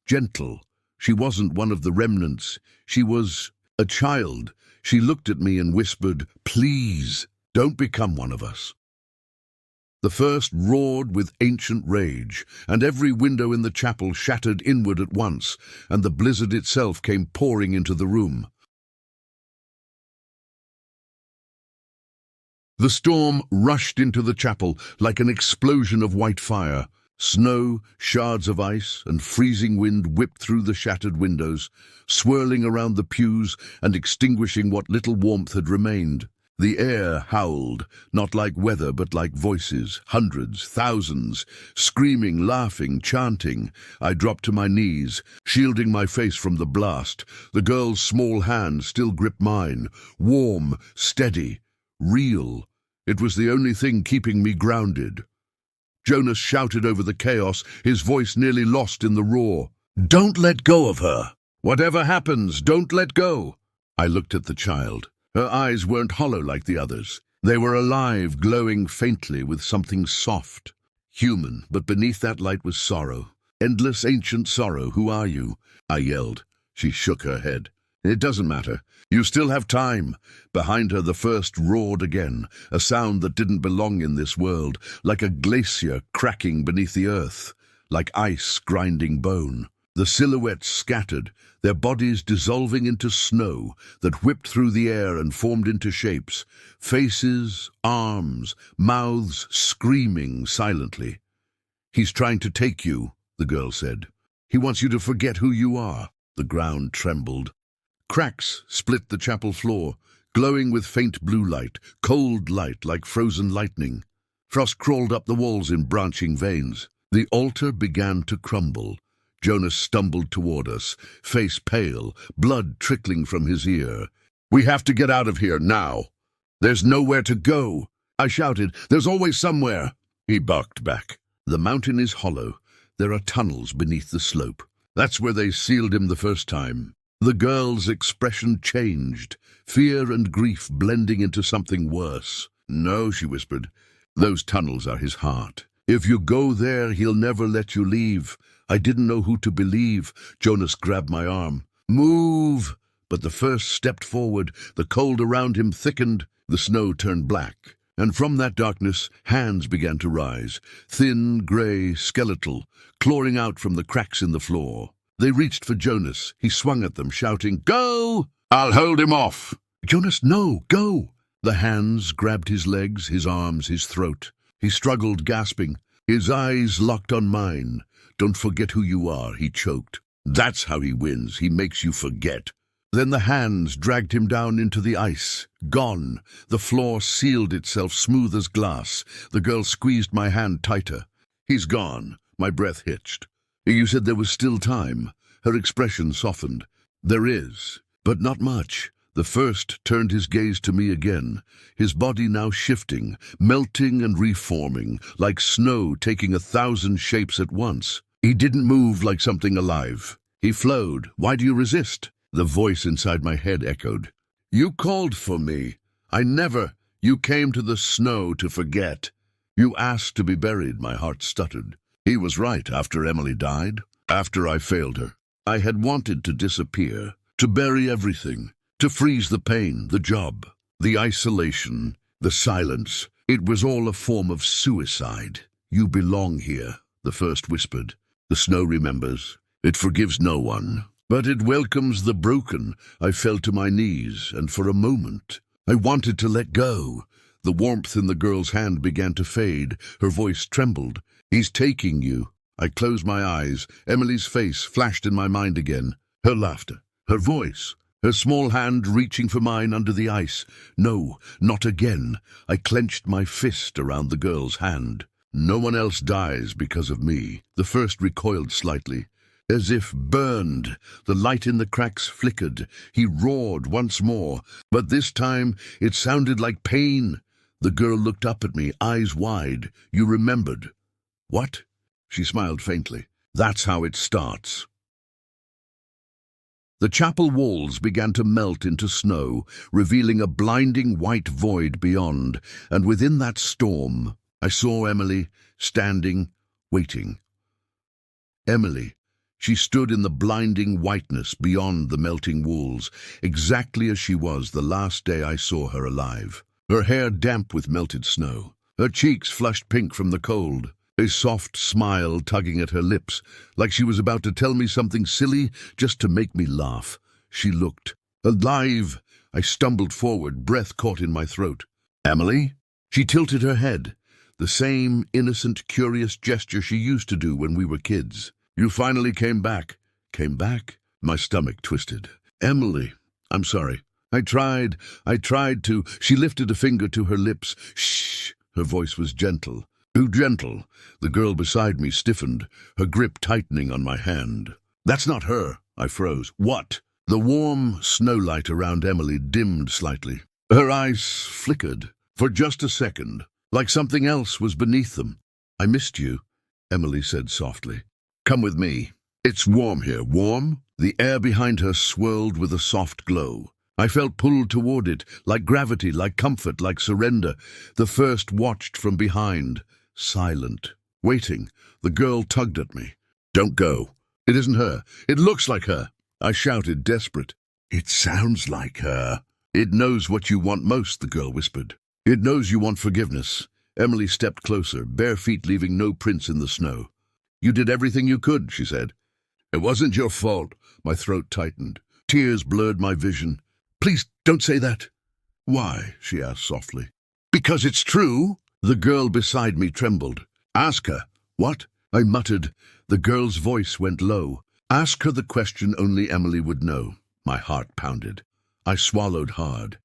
gentle. She wasn't one of the remnants. She was a child. She looked at me and whispered, "Please, don't become one of us." The first roared with ancient rage, and every window in the chapel shattered inward at once, and the blizzard itself came pouring into the room. The storm rushed into the chapel like an explosion of white fire. Snow, shards of ice, and freezing wind whipped through the shattered windows, swirling around the pews and extinguishing what little warmth had remained. The air howled, not like weather but like voices, hundreds, thousands, screaming, laughing, chanting. I dropped to my knees, shielding my face from the blast. The girl's small hand still gripped mine, warm, steady, real. It was the only thing keeping me grounded. Jonas shouted over the chaos, his voice nearly lost in the roar. "Don't let go of her! Whatever happens, don't let go!" I looked at the child. Her eyes weren't hollow like the others. They were alive, glowing faintly with something soft, human, but beneath that light was sorrow. "Endless ancient sorrow, who are you?" I yelled. She shook her head. "It doesn't matter. You still have time." Behind her the first roared again, a sound that didn't belong in this world, like a glacier cracking beneath the earth, like ice grinding bone. The silhouettes scattered, their bodies dissolving into snow that whipped through the air and formed into shapes, faces, arms, mouths screaming silently. "He's trying to take you," the girl said. "He wants you to forget who you are." The ground trembled. Cracks split the chapel floor, glowing with faint blue light, cold light like frozen lightning. Frost crawled up the walls in branching veins. The altar began to crumble. Jonas stumbled toward us, face pale, blood trickling from his ear. "We have to get out of here, now. There's nowhere to go." I shouted, "There's always somewhere." He barked back. "The mountain is hollow. There are tunnels beneath the slope. That's where they sealed him the first time." The girl's expression changed, fear and grief blending into something worse. "No," she whispered, "those tunnels are his heart. If you go there, he'll never let you leave." I didn't know who to believe. Jonas grabbed my arm. "Move!" But the first stepped forward. The cold around him thickened. The snow turned black. And from that darkness, hands began to rise, thin, grey, skeletal, clawing out from the cracks in the floor. They reached for Jonas. He swung at them, shouting, "Go! I'll hold him off!" "Jonas, no, go!" The hands grabbed his legs, his arms, his throat. He struggled, gasping. His eyes locked on mine. "Don't forget who you are," he choked. "That's how he wins. He makes you forget." Then the hands dragged him down into the ice. Gone. The floor sealed itself smooth as glass. The girl squeezed my hand tighter. "He's gone." My breath hitched. "You said there was still time." Her expression softened. "There is, but not much." The first turned his gaze to me again, his body now shifting, melting and reforming, like snow taking 1,000 shapes at once. He didn't move like something alive. He flowed. "Why do you resist?" The voice inside my head echoed. "You called for me. I never. You came to the snow to forget. You asked to be buried," my heart stuttered. He was right. After Emily died, after I failed her, I had wanted to disappear, to bury everything, to freeze the pain, the job, the isolation, the silence. It was all a form of suicide. "You belong here," the first whispered. "The snow remembers. It forgives no one, but it welcomes the broken." I fell to my knees, and for a moment, I wanted to let go. The warmth in the girl's hand began to fade. Her voice trembled. "He's taking you." I closed my eyes. Emily's face flashed in my mind again. Her laughter, her voice, her small hand reaching for mine under the ice. No, not again. I clenched my fist around the girl's hand. "No one else dies because of me." The first recoiled slightly, as if burned. The light in the cracks flickered. He roared once more, but this time it sounded like pain. The girl looked up at me, eyes wide. You remembered. What? She smiled faintly. That's how it starts. The chapel walls began to melt into snow, revealing a blinding white void beyond, and within that storm, I saw Emily, standing, waiting. Emily. She stood in the blinding whiteness beyond the melting walls, exactly as she was the last day I saw her alive. Her hair damp with melted snow, her cheeks flushed pink from the cold, a soft smile tugging at her lips, like she was about to tell me something silly just to make me laugh. She looked alive. I stumbled forward, breath caught in my throat. Emily? She tilted her head, the same innocent, curious gesture she used to do when we were kids. You finally came back. Came back? My stomach twisted. Emily, I'm sorry. I tried to. She lifted a finger to her lips. Shh. Her voice was gentle. Too gentle. The girl beside me stiffened, her grip tightening on my hand. That's not her. I froze. What? The warm snowlight around Emily dimmed slightly. Her eyes flickered for just a second, like something else was beneath them. I missed you, Emily said softly. Come with me. It's warm here. Warm? The air behind her swirled with a soft glow. I felt pulled toward it, like gravity, like comfort, like surrender. The first watched from behind, silent, waiting. The girl tugged at me. Don't go. It isn't her. It looks like her. I shouted, desperate. It sounds like her. It knows what you want most, the girl whispered. It knows you want forgiveness. Emily stepped closer, bare feet leaving no prints in the snow. You did everything you could, she said. It wasn't your fault. My throat tightened. Tears blurred my vision. Please don't say that. Why? She asked softly. Because it's true. The girl beside me trembled. Ask her. What? I muttered. The girl's voice went low. Ask her the question only Emily would know. My heart pounded. I swallowed hard.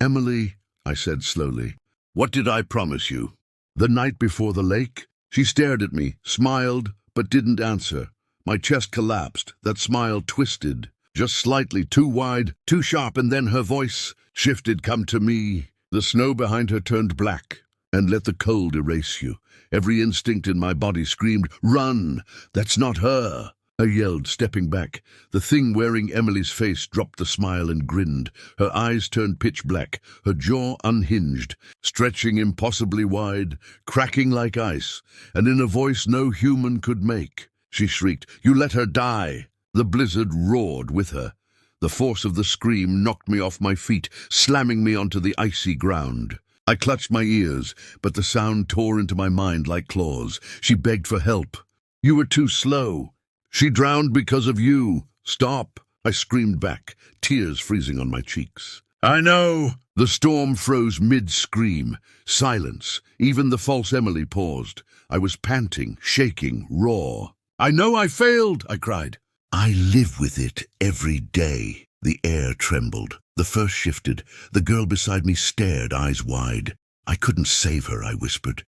Emily, I said slowly, what did I promise you? The night before the lake? She stared at me, smiled, but didn't answer. My chest collapsed, that smile twisted, just slightly, too wide, too sharp, and then her voice shifted. Come to me. The snow behind her turned black, and let the cold erase you. Every instinct in my body screamed, run! That's not her! I yelled, stepping back. The thing wearing Emily's face dropped the smile and grinned. Her eyes turned pitch black, her jaw unhinged, stretching impossibly wide, cracking like ice, and in a voice no human could make. She shrieked, you let her die! The blizzard roared with her. The force of the scream knocked me off my feet, slamming me onto the icy ground. I clutched my ears, but the sound tore into my mind like claws. She begged for help. You were too slow. She drowned because of you. Stop, I screamed back, tears freezing on my cheeks. I know. The storm froze mid-scream. Silence. Even the false Emily paused. I was panting, shaking, raw. I know I failed, I cried. I live with it every day. The air trembled. The first shifted. The girl beside me stared, eyes wide. I couldn't save her, I whispered.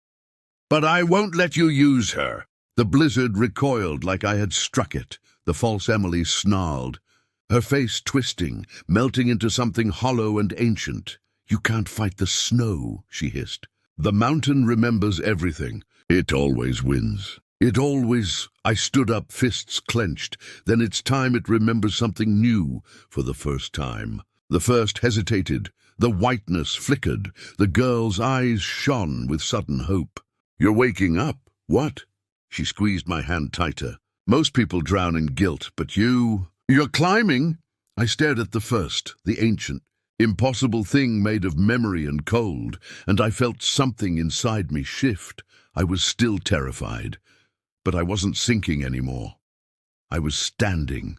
But I won't let you use her. The blizzard recoiled like I had struck it. The false Emily snarled, her face twisting, melting into something hollow and ancient. You can't fight the snow, she hissed. The mountain remembers everything. It always wins. It always... I stood up, fists clenched. Then it's time it remembers something new for the first time. The first hesitated. The whiteness flickered. The girl's eyes shone with sudden hope. You're waking up. What? She squeezed my hand tighter. Most people drown in guilt, but you're climbing. I stared at the first, the ancient, impossible thing made of memory and cold, and I felt something inside me shift. I was still terrified, but I wasn't sinking anymore. I was standing.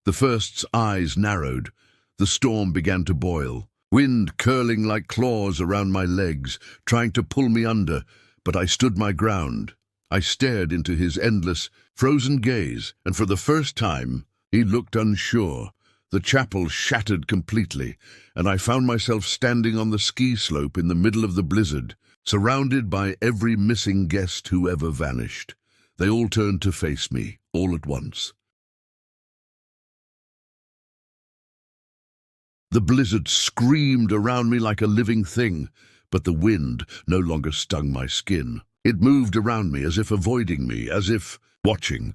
The first's eyes narrowed. The storm began to boil, wind curling like claws around my legs, trying to pull me under, but I stood my ground. I stared into his endless, frozen gaze, and for the first time, he looked unsure. The chapel shattered completely, and I found myself standing on the ski slope in the middle of the blizzard, surrounded by every missing guest who ever vanished. They all turned to face me, all at once. The blizzard screamed around me like a living thing, but the wind no longer stung my skin. It moved around me as if avoiding me, as if watching.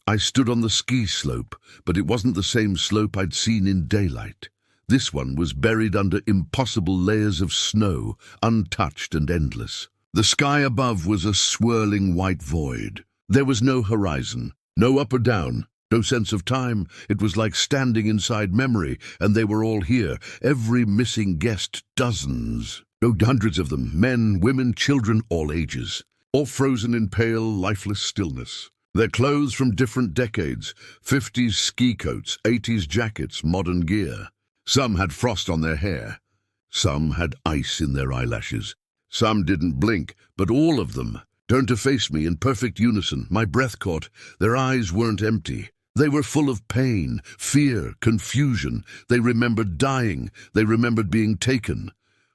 I stood on the ski slope, but it wasn't the same slope I'd seen in daylight. This one was buried under impossible layers of snow, untouched and endless. The sky above was a swirling white void. There was no horizon, no up or down, no sense of time. It was like standing inside memory, and they were all here, every missing guest, dozens. No, hundreds of them, men, women, children, all ages, all frozen in pale, lifeless stillness. Their clothes from different decades, 50s ski coats, 80s jackets, modern gear. Some had frost on their hair. Some had ice in their eyelashes. Some didn't blink, but all of them turned to face me in perfect unison. My breath caught. Their eyes weren't empty. They were full of pain, fear, confusion. They remembered dying. They remembered being taken.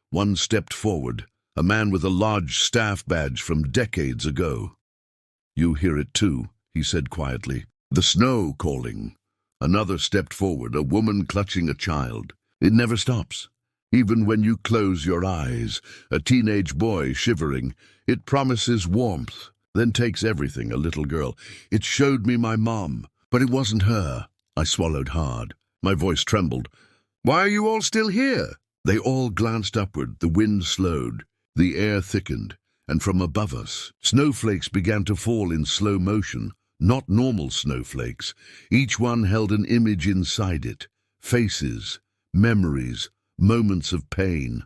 One stepped forward, a man with a large staff badge from decades ago. "You hear it too," he said quietly. "The snow calling." Another stepped forward, a woman clutching a child. "It never stops. Even when you close your eyes." A teenage boy shivering. "It promises warmth, then takes everything." A little girl. "It showed me my mom, but it wasn't her." I swallowed hard. My voice trembled. "Why are you all still here?" They all glanced upward. The wind slowed. The air thickened. And from above us, snowflakes began to fall in slow motion. Not normal snowflakes. Each one held an image inside it. Faces, memories, moments of pain.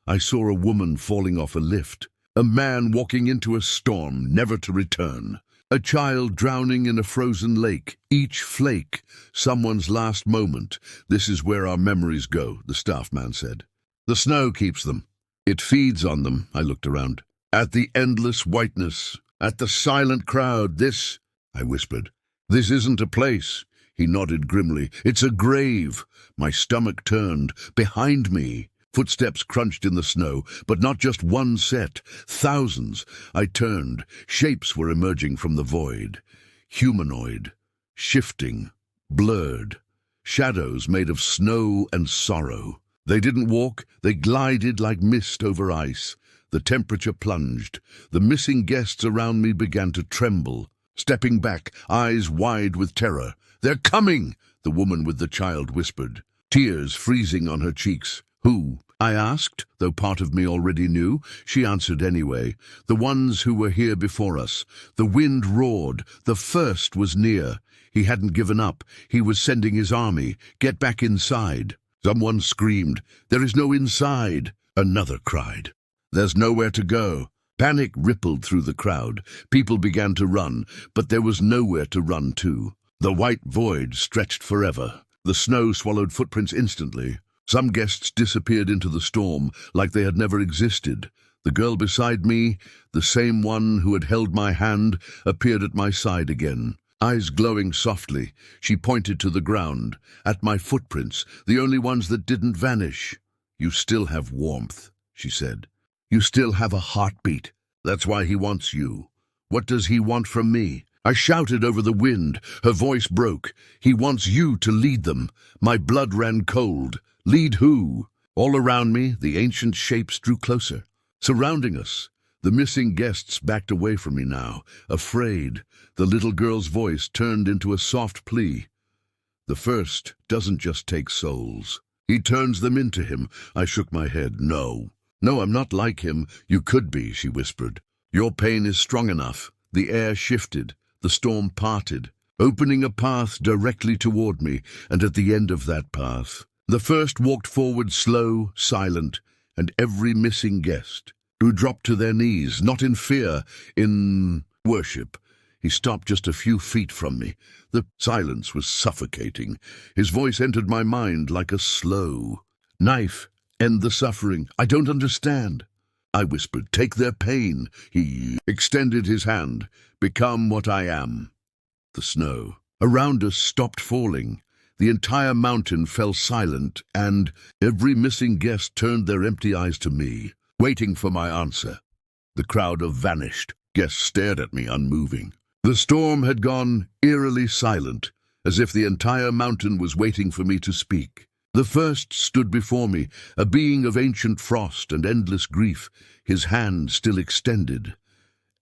I saw a woman falling off a lift. A man walking into a storm, never to return. A child drowning in a frozen lake. Each flake, someone's last moment. "This is where our memories go," the staff man said. "The snow keeps them. It feeds on them." I looked around. "At the endless whiteness, at the silent crowd, this," I whispered, "this isn't a place." He nodded grimly. "It's a grave." My stomach turned. Behind me, footsteps crunched in the snow, but not just one set. Thousands. I turned. Shapes were emerging from the void. Humanoid. Shifting. Blurred. Shadows made of snow and sorrow. They didn't walk. They glided like mist over ice. The temperature plunged. The missing guests around me began to tremble. Stepping back, eyes wide with terror. "They're coming!" the woman with the child whispered, tears freezing on her cheeks. "Who?" I asked, though part of me already knew. She answered anyway. "The ones who were here before us." The wind roared. The first was near. He hadn't given up. He was sending his army. "Get back inside." Someone screamed, "There is no inside." Another cried, "There's nowhere to go." Panic rippled through the crowd. People began to run, but there was nowhere to run to. The white void stretched forever. The snow swallowed footprints instantly. Some guests disappeared into the storm, like they had never existed. The girl beside me, the same one who had held my hand, appeared at my side again. Eyes glowing softly, she pointed to the ground, at my footprints, the only ones that didn't vanish. "You still have warmth," she said. "You still have a heartbeat. That's why he wants you." "What does he want from me?" I shouted over the wind. Her voice broke. "He wants you to lead them." My blood ran cold. Lead who? All around me, the ancient shapes drew closer, surrounding us. The missing guests backed away from me now, afraid. The little girl's voice turned into a soft plea. "The first doesn't just take souls. He turns them into him." I shook my head. "No. No, I'm not like him." "You could be," she whispered. "Your pain is strong enough." The air shifted. The storm parted, opening a path directly toward me, and at the end of that path, the first walked forward slow, silent, and every missing guest, who dropped to their knees, not in fear, in worship. He stopped just a few feet from me. The silence was suffocating. His voice entered my mind like a slow knife. "End the suffering. I don't understand." I whispered, "Take their pain." He extended his hand. "Become what I am." The snow around us stopped falling. The entire mountain fell silent, and every missing guest turned their empty eyes to me, waiting for my answer. The crowd vanished. Guests stared at me, unmoving. The storm had gone eerily silent, as if the entire mountain was waiting for me to speak. The first stood before me, a being of ancient frost and endless grief, his hand still extended.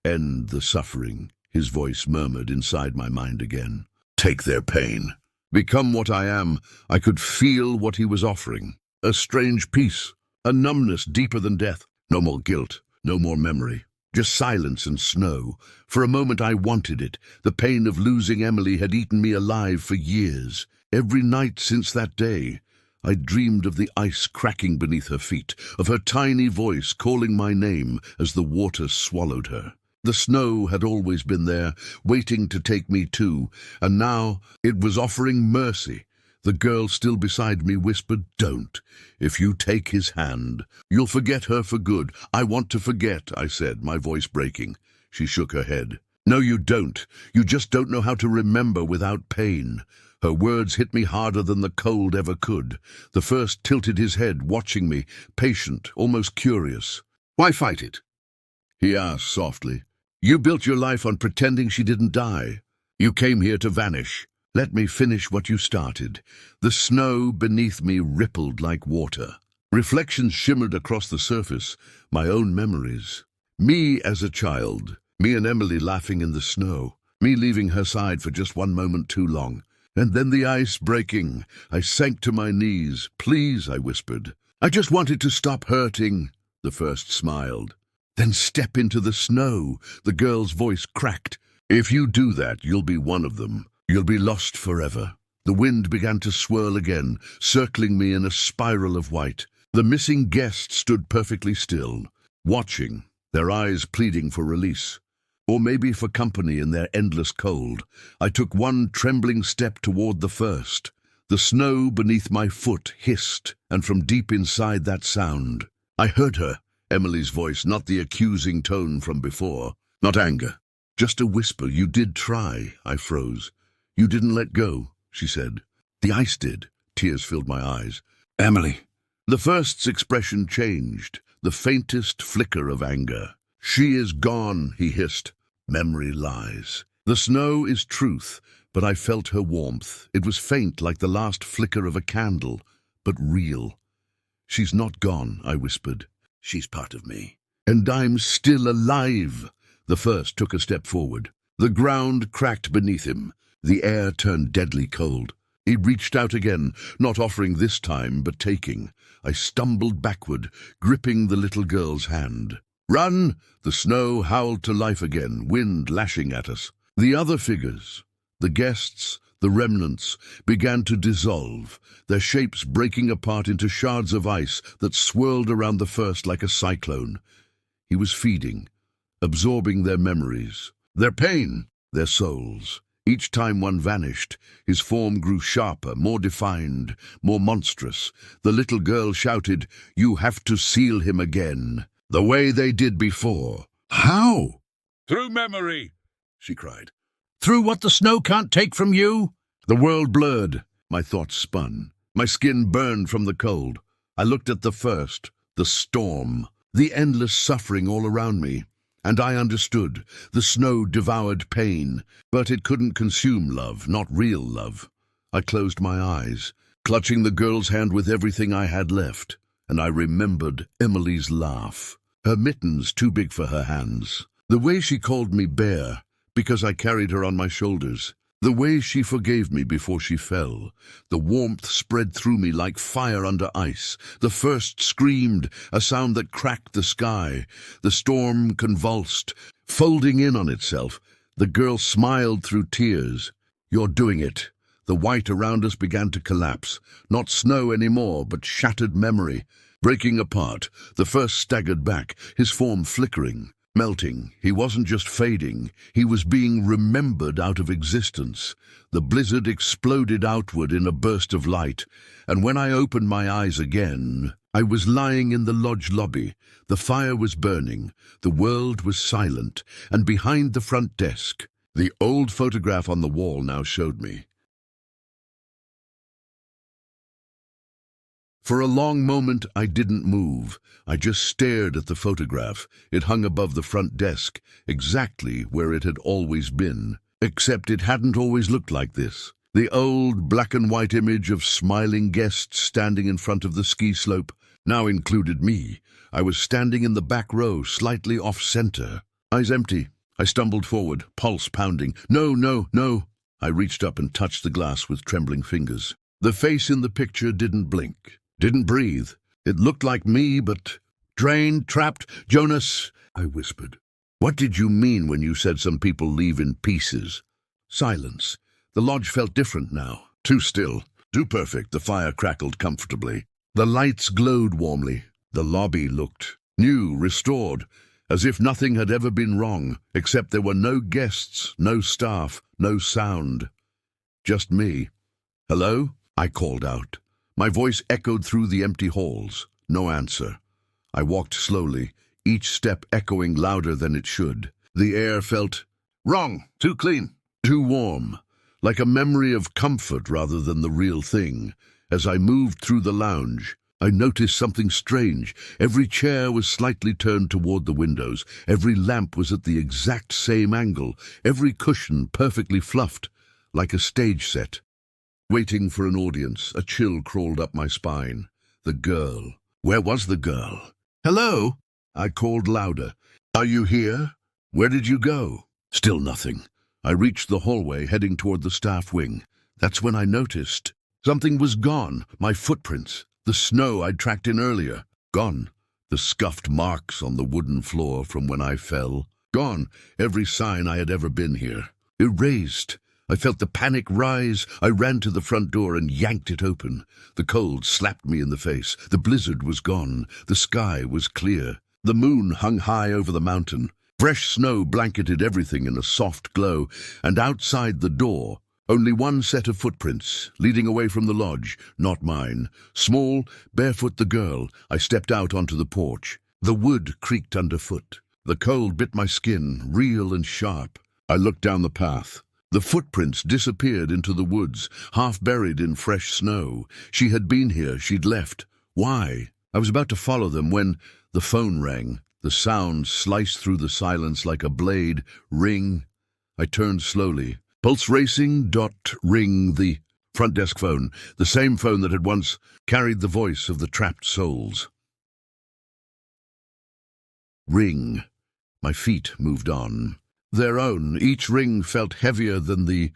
"End the suffering," his voice murmured inside my mind again. "Take their pain. Become what I am." I could feel what he was offering. A strange peace, a numbness deeper than death. No more guilt, no more memory. Just silence and snow. For a moment I wanted it. The pain of losing Emily had eaten me alive for years. Every night since that day, I dreamed of the ice cracking beneath her feet, of her tiny voice calling my name as the water swallowed her. The snow had always been there, waiting to take me too, and now it was offering mercy. The girl still beside me whispered, "Don't. If you take his hand, you'll forget her for good." "I want to forget," I said, my voice breaking. She shook her head. "No, you don't. You just don't know how to remember without pain." Her words hit me harder than the cold ever could. The first tilted his head, watching me, patient, almost curious. "Why fight it?" he asked softly. "You built your life on pretending she didn't die. You came here to vanish. Let me finish what you started." The snow beneath me rippled like water. Reflections shimmered across the surface, my own memories. Me as a child, me and Emily laughing in the snow, me leaving her side for just one moment too long. And then the ice breaking. I sank to my knees. "Please," I whispered. "I just wanted to stop hurting." The first smiled. "Then step into the snow." The girl's voice cracked. "If you do that, you'll be one of them. You'll be lost forever." The wind began to swirl again, circling me in a spiral of white. The missing guests stood perfectly still, watching, their eyes pleading for release. Or maybe for company in their endless cold. I took one trembling step toward the first. The snow beneath my foot hissed, and from deep inside that sound, I heard her, Emily's voice, not the accusing tone from before, not anger, just a whisper. "You did try." I froze. "You didn't let go," she said. "The ice did." Tears filled my eyes. "Emily." The first's expression changed, the faintest flicker of anger. "She is gone," he hissed. "Memory lies. The snow is truth," but I felt her warmth. It was faint like the last flicker of a candle, but real. "She's not gone," I whispered. "She's part of me. And I'm still alive." The first took a step forward. The ground cracked beneath him. The air turned deadly cold. He reached out again, not offering this time, but taking. I stumbled backward, gripping the little girl's hand. "Run!" The snow howled to life again, wind lashing at us. The other figures, the guests, the remnants, began to dissolve, their shapes breaking apart into shards of ice that swirled around the first like a cyclone. He was feeding, absorbing their memories, their pain, their souls. Each time one vanished, his form grew sharper, more defined, more monstrous. The little girl shouted, "You have to seal him again, the way they did before." "How?" "Through memory," she cried. "through what the snow can't take from you." The world blurred. My thoughts spun. My skin burned from the cold. I looked at the first, the storm, the endless suffering all around me. And I understood. The snow devoured pain, but it couldn't consume love, not real love. I closed my eyes, clutching the girl's hand with everything I had left, and I remembered Emily's laugh. Her mittens too big for her hands. The way she called me bear, because I carried her on my shoulders. The way she forgave me before she fell. The warmth spread through me like fire under ice. The first screamed, a sound that cracked the sky. The storm convulsed, folding in on itself. The girl smiled through tears. "You're doing it." The white around us began to collapse. Not snow anymore, but shattered memory. Breaking apart, the first staggered back, his form flickering. Melting. He wasn't just fading, he was being remembered out of existence. The blizzard exploded outward in a burst of light, and when I opened my eyes again, I was lying in the lodge lobby. The fire was burning, the world was silent, and behind the front desk, the old photograph on the wall now showed me. For a long moment, I didn't move. I just stared at the photograph. It hung above the front desk, exactly where it had always been. Except it hadn't always looked like this. The old black-and-white image of smiling guests standing in front of the ski slope now included me. I was standing in the back row, slightly off-center. Eyes empty. I stumbled forward, pulse pounding. No, no, no. I reached up and touched the glass with trembling fingers. The face in the picture didn't blink, didn't breathe. It looked like me, but... Drained, trapped, Jonas, I whispered. What did you mean when you said some people leave in pieces? Silence. The lodge felt different now. Too still, too perfect. The fire crackled comfortably. The lights glowed warmly. The lobby looked new, restored, as if nothing had ever been wrong, except there were no guests, no staff, no sound. Just me. Hello? I called out. My voice echoed through the empty halls. No answer. I walked slowly, each step echoing louder than it should. The air felt wrong, too clean, too warm, like a memory of comfort rather than the real thing. As I moved through the lounge, I noticed something strange. Every chair was slightly turned toward the windows. Every lamp was at the exact same angle. Every cushion perfectly fluffed, like a stage set. Waiting for an audience, a chill crawled up my spine. The girl. Where was the girl? Hello? I called louder. Are you here? Where did you go? Still nothing. I reached the hallway, heading toward the staff wing. That's when I noticed. Something was gone. My footprints. The snow I'd tracked in earlier. Gone. The scuffed marks on the wooden floor from when I fell. Gone. Every sign I had ever been here. Erased. I felt the panic rise. I ran to the front door and yanked it open. The cold slapped me in the face. The blizzard was gone. The sky was clear. The moon hung high over the mountain. Fresh snow blanketed everything in a soft glow, and outside the door, only one set of footprints, leading away from the lodge, not mine. Small, barefoot the girl. I stepped out onto the porch. The wood creaked underfoot. The cold bit my skin, real and sharp. I looked down the path. The footprints disappeared into the woods, half buried in fresh snow. She had been here, she'd left. Why? I was about to follow them when the phone rang. The sound sliced through the silence like a blade. Ring. I turned slowly. Pulse racing. Ring. The front desk phone. The same phone that had once carried the voice of the trapped souls. Ring. My feet moved on. Their own. Each ring felt heavier than the,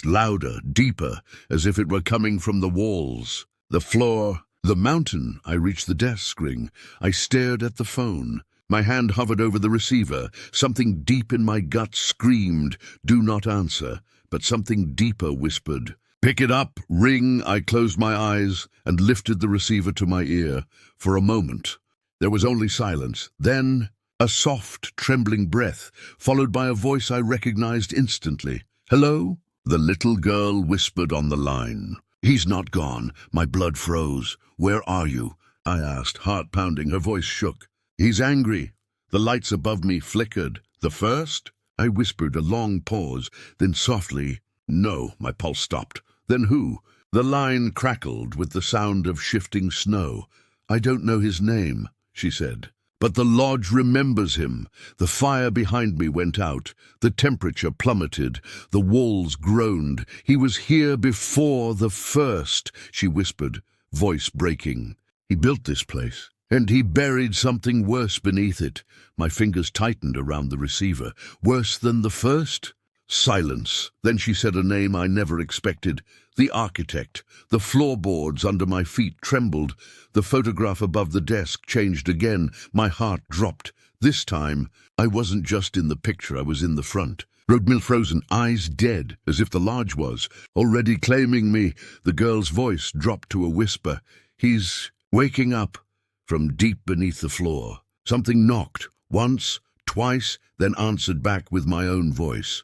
louder, deeper, as if it were coming from the walls, the floor, the mountain. I reached the desk ring. I stared at the phone. My hand hovered over the receiver. Something deep in my gut screamed, "Do not answer," but something deeper whispered, "Pick it up, ring." I closed my eyes and lifted the receiver to my ear. For a moment, there was only silence. Then a soft, trembling breath, followed by a voice I recognized instantly. "Hello?" The little girl whispered on the line. "He's not gone." My blood froze. "Where are you?" I asked, heart pounding. Her voice shook. "He's angry." The lights above me flickered. "The first?" I whispered, a long pause, then softly, "No." My pulse stopped. "Then who?" The line crackled with the sound of shifting snow. "I don't know his name," she said. "But the lodge remembers him." The fire behind me went out. The temperature plummeted. The walls groaned. "He was here before the first," she whispered, voice breaking. "He built this place, and he buried something worse beneath it." My fingers tightened around the receiver. "Worse than the first?" Silence. Then she said a name I never expected. "The architect." The floorboards under my feet trembled. The photograph above the desk changed again. My heart dropped. This time, I wasn't just in the picture, I was in the front. Roadmill frozen, eyes dead, as if the lodge was, already claiming me. The girl's voice dropped to a whisper. "He's waking up." From deep beneath the floor, something knocked, once, twice, then answered back with my own voice.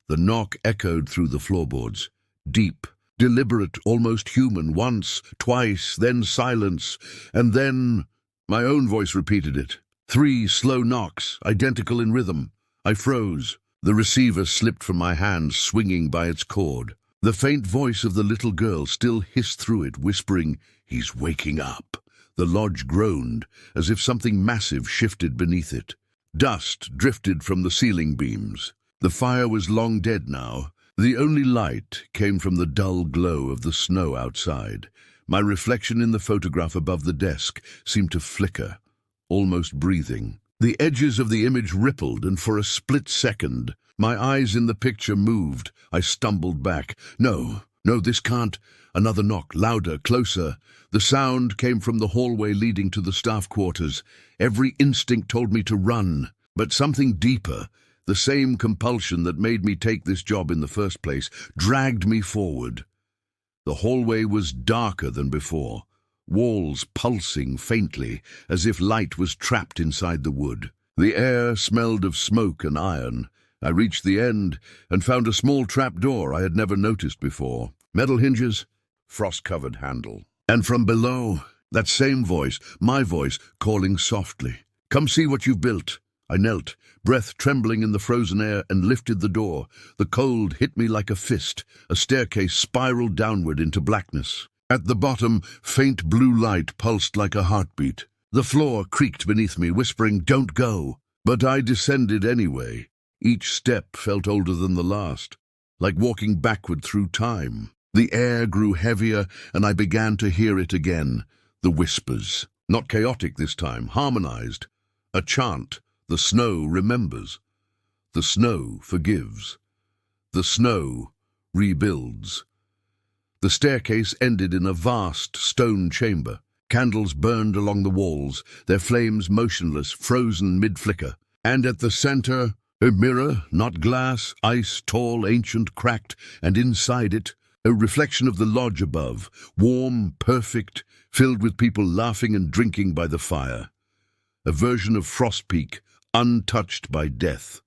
The knock echoed through the floorboards. Deep, deliberate, almost human. Once, twice, then silence, and then my own voice repeated it. 3 slow knocks, identical in rhythm. I froze. The receiver slipped from my hand, swinging by its cord. The faint voice of the little girl still hissed through it, whispering, "He's waking up." The lodge groaned, as if something massive shifted beneath it. Dust drifted from the ceiling beams. The fire was long dead now. The only light came from the dull glow of the snow outside. My reflection in the photograph above the desk seemed to flicker, almost breathing. The edges of the image rippled, and for a split second, my eyes in the picture moved. I stumbled back. No, this can't. Another knock, louder, closer. The sound came from the hallway leading to the staff quarters. Every instinct told me to run, but something deeper, the same compulsion that made me take this job in the first place, dragged me forward. The hallway was darker than before, walls pulsing faintly, as if light was trapped inside the wood. The air smelled of smoke and iron. I reached the end and found a small trapdoor I had never noticed before. Metal hinges, frost-covered handle. And from below, that same voice, my voice, calling softly. "Come see what you've built." I knelt, breath trembling in the frozen air, and lifted the door. The cold hit me like a fist. A staircase spiraled downward into blackness. At the bottom, faint blue light pulsed like a heartbeat. The floor creaked beneath me, whispering, "Don't go." But I descended anyway. Each step felt older than the last, like walking backward through time. The air grew heavier, and I began to hear it again. The whispers. Not chaotic this time, harmonized. A chant. The snow remembers. The snow forgives. The snow rebuilds. The staircase ended in a vast stone chamber. Candles burned along the walls, their flames motionless, frozen mid-flicker. And at the center, a mirror, not glass, ice, tall, ancient, cracked, and inside it, a reflection of the lodge above, warm, perfect, filled with people laughing and drinking by the fire. A version of Frost Peak, untouched by death.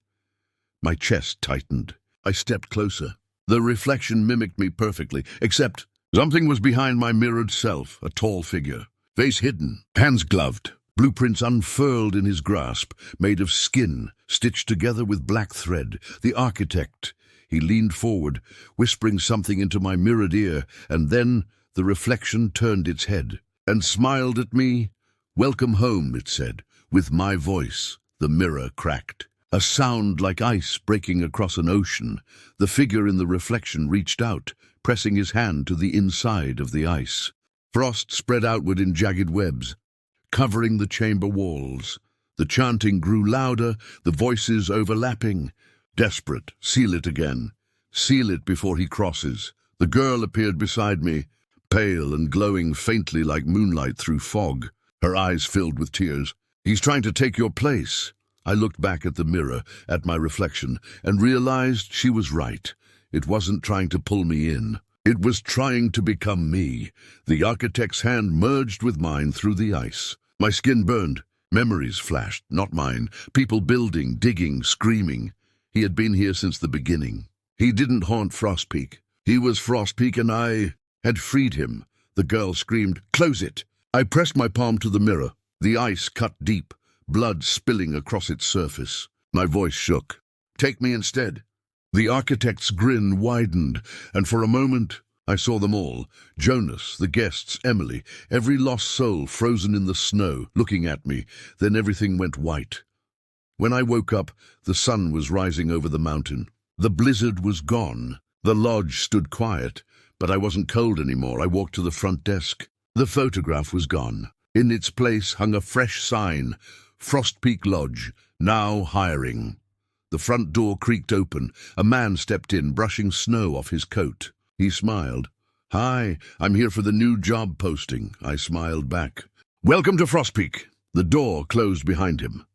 My chest tightened. I stepped closer. The reflection mimicked me perfectly, except something was behind my mirrored self, a tall figure. Face hidden, hands gloved, blueprints unfurled in his grasp, made of skin, stitched together with black thread. The architect. He leaned forward, whispering something into my mirrored ear, and then the reflection turned its head and smiled at me. "Welcome home," it said, with my voice. The mirror cracked. A sound like ice breaking across an ocean. The figure in the reflection reached out, pressing his hand to the inside of the ice. Frost spread outward in jagged webs, covering the chamber walls. The chanting grew louder, the voices overlapping. Desperate, seal it again. Seal it before he crosses. The girl appeared beside me, pale and glowing faintly like moonlight through fog. Her eyes filled with tears. "He's trying to take your place." I looked back at the mirror, at my reflection, and realized she was right. It wasn't trying to pull me in. It was trying to become me. The architect's hand merged with mine through the ice. My skin burned. Memories flashed, not mine. People building, digging, screaming. He had been here since the beginning. He didn't haunt Frost Peak. He was Frost Peak, and I had freed him. The girl screamed, "Close it!" I pressed my palm to the mirror. The ice cut deep, blood spilling across its surface. My voice shook. "Take me instead." The architect's grin widened, and for a moment I saw them all. Jonas, the guests, Emily, every lost soul frozen in the snow, looking at me. Then everything went white. When I woke up, the sun was rising over the mountain. The blizzard was gone. The lodge stood quiet, but I wasn't cold anymore. I walked to the front desk. The photograph was gone. In its place hung a fresh sign, Frost Peak Lodge, now hiring. The front door creaked open. A man stepped in, brushing snow off his coat. He smiled. "Hi, I'm here for the new job posting." I smiled back. "Welcome to Frost Peak." The door closed behind him.